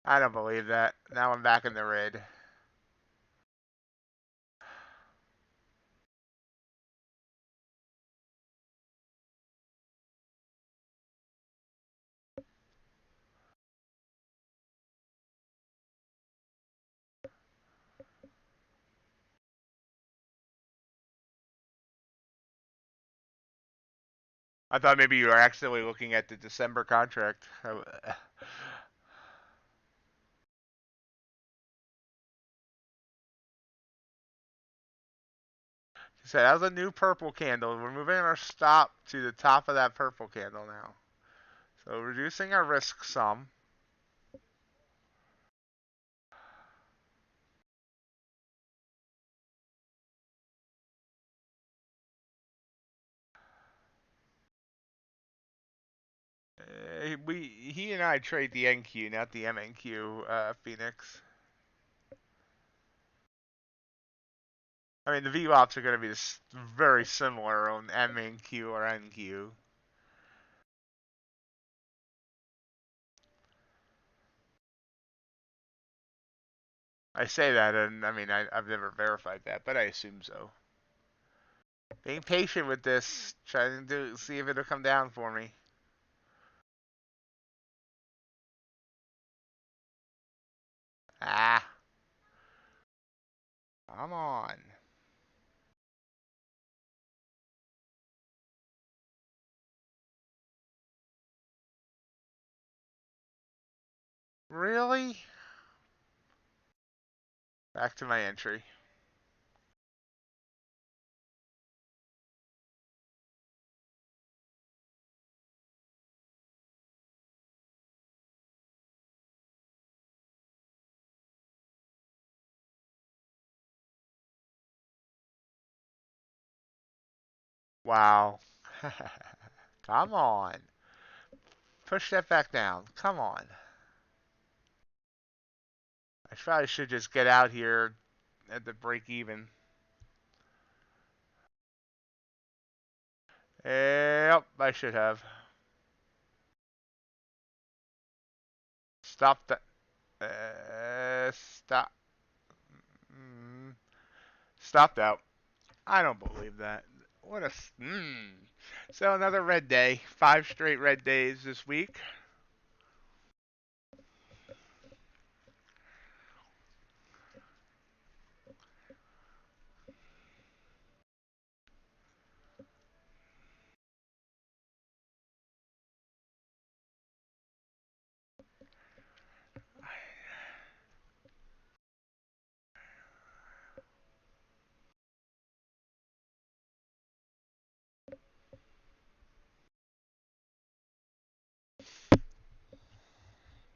I don't believe that. Now I'm back in the red. I thought maybe you were accidentally looking at the December contract. So that was a new purple candle. We're moving our stop to the top of that purple candle now. So reducing our risk some. He and I trade the NQ, not the MNQ, Phoenix. I mean, the VWAPs are going to be very similar on MNQ or NQ. I say that, and I mean, I've never verified that, but I assume so. Being patient with this, trying to see if it'll come down for me. Ah, come on. Really? Back to my entry. Wow. Come on. Push that back down. Come on. I probably should just get out here at the break even. Yep, I should have. Stop that. Stop. Stopped out. I don't believe that. What a. So another red day. 5 straight red days this week.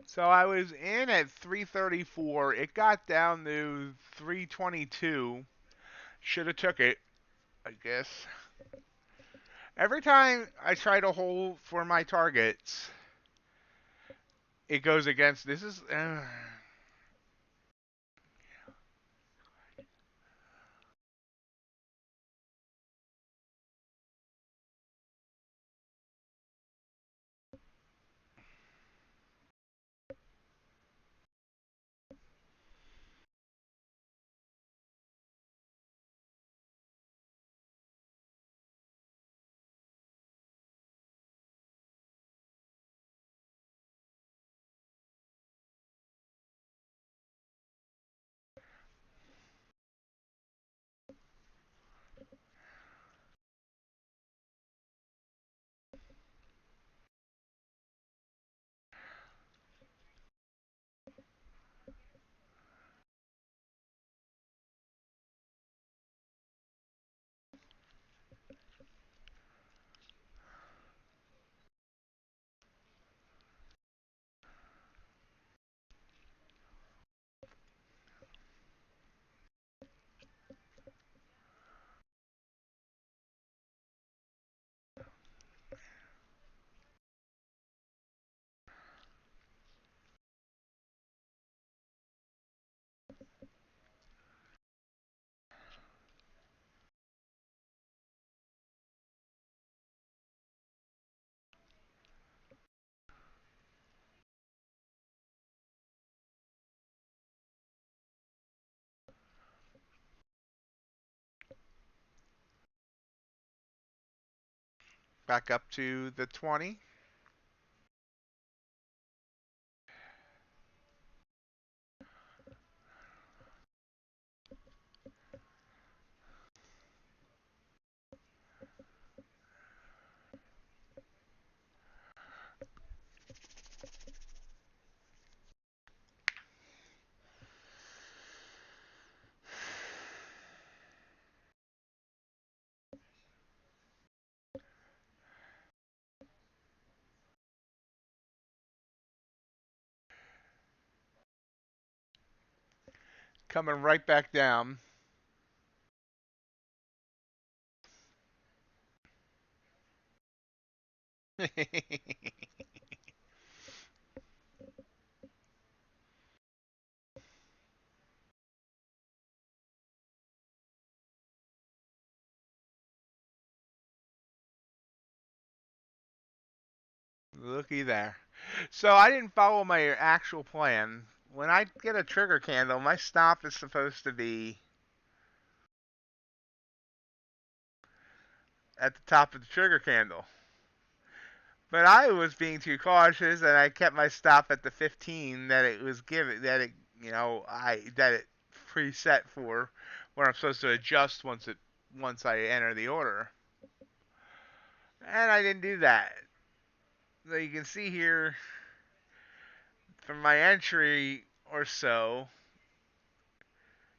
So I was in at 334. It got down to 322. Should have took it, I guess. Every time I try to hold for my targets, it goes against. This is. Back up to the 20. Coming right back down. Looky there. So I didn't follow my actual plan. When I get a trigger candle, my stop is supposed to be at the top of the trigger candle. But I was being too cautious, and I kept my stop at the 15 that it was given, that it, that it preset for, where I'm supposed to adjust once I enter the order. And I didn't do that. So you can see here from my entry or so,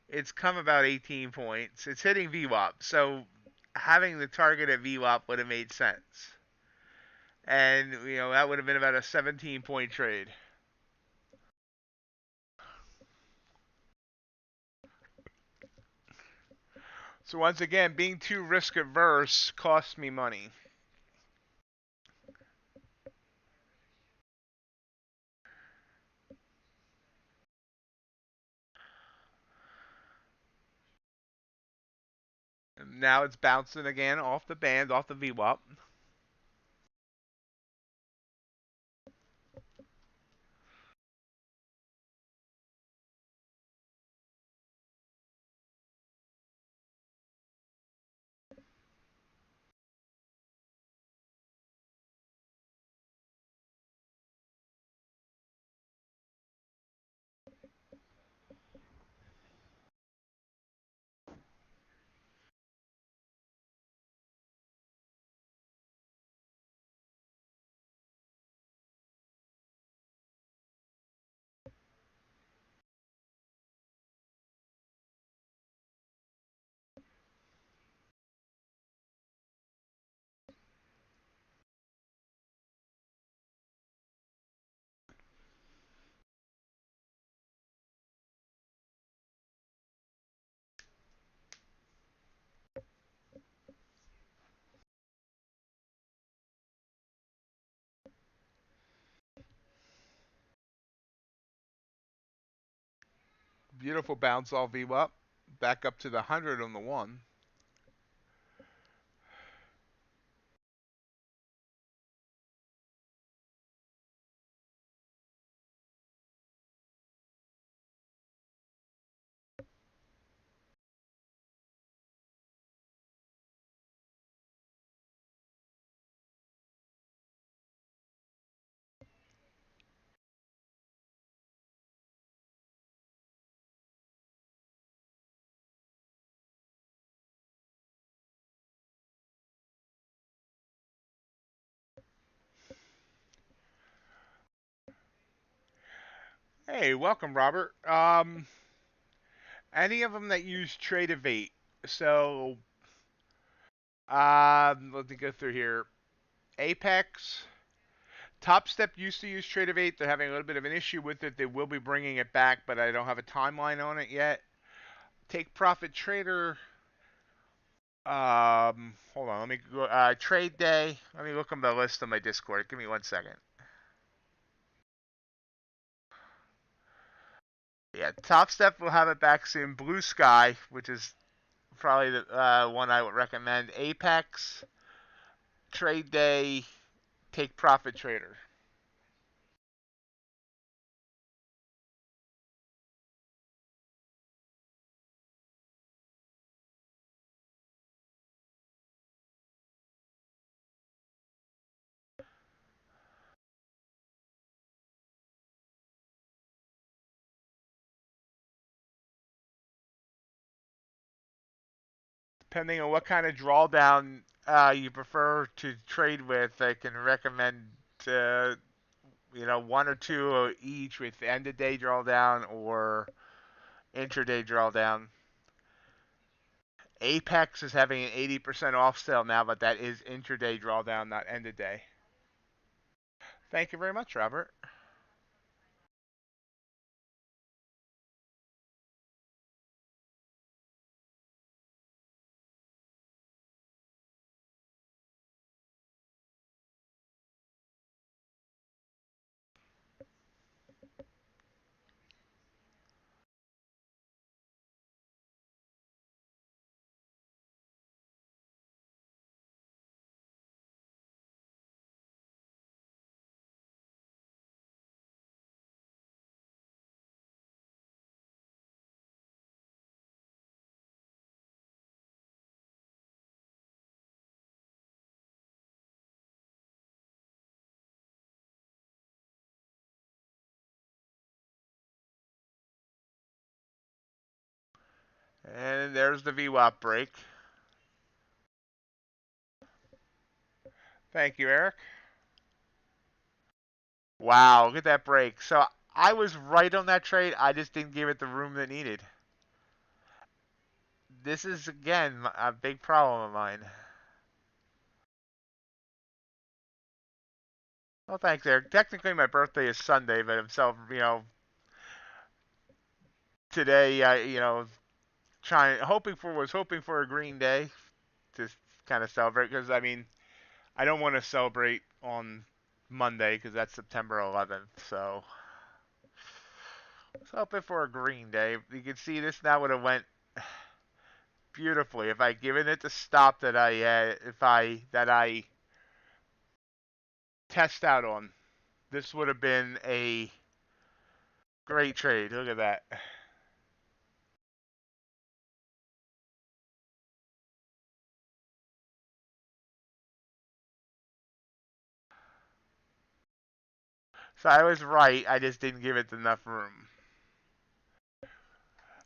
it's come about 18 points. It's hitting VWAP, so having the target at VWAP would have made sense. And, that would have been about a 17-point trade. So once again, being too risk averse cost me money. And now it's bouncing again off the band, off the VWAP. Beautiful bounce off VWAP. Back up to the 100 on the 1. Hey, welcome, Robert. Any of them that use Tradovate. So, let me go through here. Apex, Top Step used to use Tradovate. They're having a little bit of an issue with it. They will be bringing it back, but I don't have a timeline on it yet. Take Profit Trader. Hold on. Let me go. Trade Day. Let me look on the list on my Discord. Give me 1 second. Yeah, Top Step will have it back soon. Blue Sky, which is probably the one I would recommend. Apex, Trade Day, Take Profit Trader. Depending on what kind of drawdown you prefer to trade with, I can recommend one or two each with end of day drawdown or intraday drawdown. Apex is having an 80% off sale now, but that is intraday drawdown, not end of day. Thank you very much, Robert. And there's the VWAP break. Thank you, Eric. Wow, look at that break. So I was right on that trade. I just didn't give it the room that needed. This is, again, a big problem of mine. Well, thanks, Eric. Technically, my birthday is Sunday, but I'm today, was hoping for a green day to kind of celebrate, because, I mean, I don't want to celebrate on Monday because that's September 11th, so I was hoping for a green day. You can see this now would have went beautifully if I given it the stop that I test out on. This would have been a great trade. Look at that. So I was right. I just didn't give it enough room.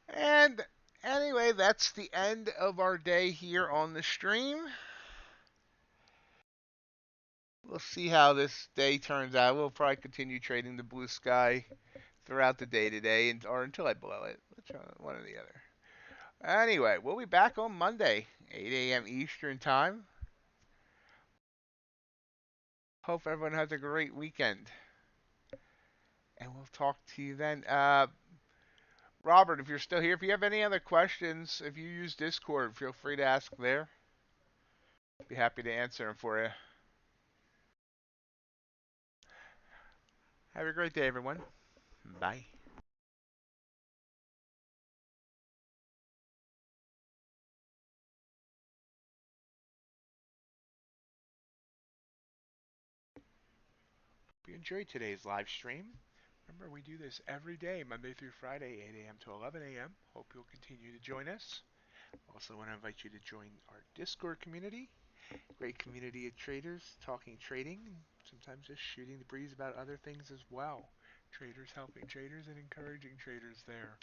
And anyway, that's the end of our day here on the stream. We'll see how this day turns out. We'll probably continue trading the blue sky throughout the day today, or until I blow it. One or the other. Anyway, we'll be back on Monday, 8 a.m. Eastern Time. Hope everyone has a great weekend. And we'll talk to you then. Robert, if you're still here, if you have any other questions, if you use Discord, feel free to ask there. Be happy to answer them for you. Have a great day, everyone. Bye. Hope you enjoyed today's live stream. Remember, we do this every day, Monday through Friday, 8 a.m. to 11 a.m. Hope you'll continue to join us. Also want to invite you to join our Discord community. Great community of traders talking trading, and sometimes just shooting the breeze about other things as well. Traders helping traders and encouraging traders there.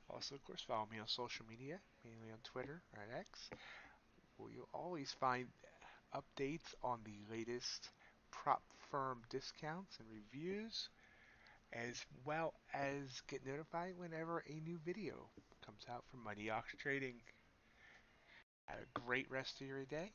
Also, of course, follow me on social media, mainly on Twitter or at X, where you'll always find updates on the latest prop firm discounts and reviews, as well as get notified whenever a new video comes out from MightyOxTrading. Have a great rest of your day.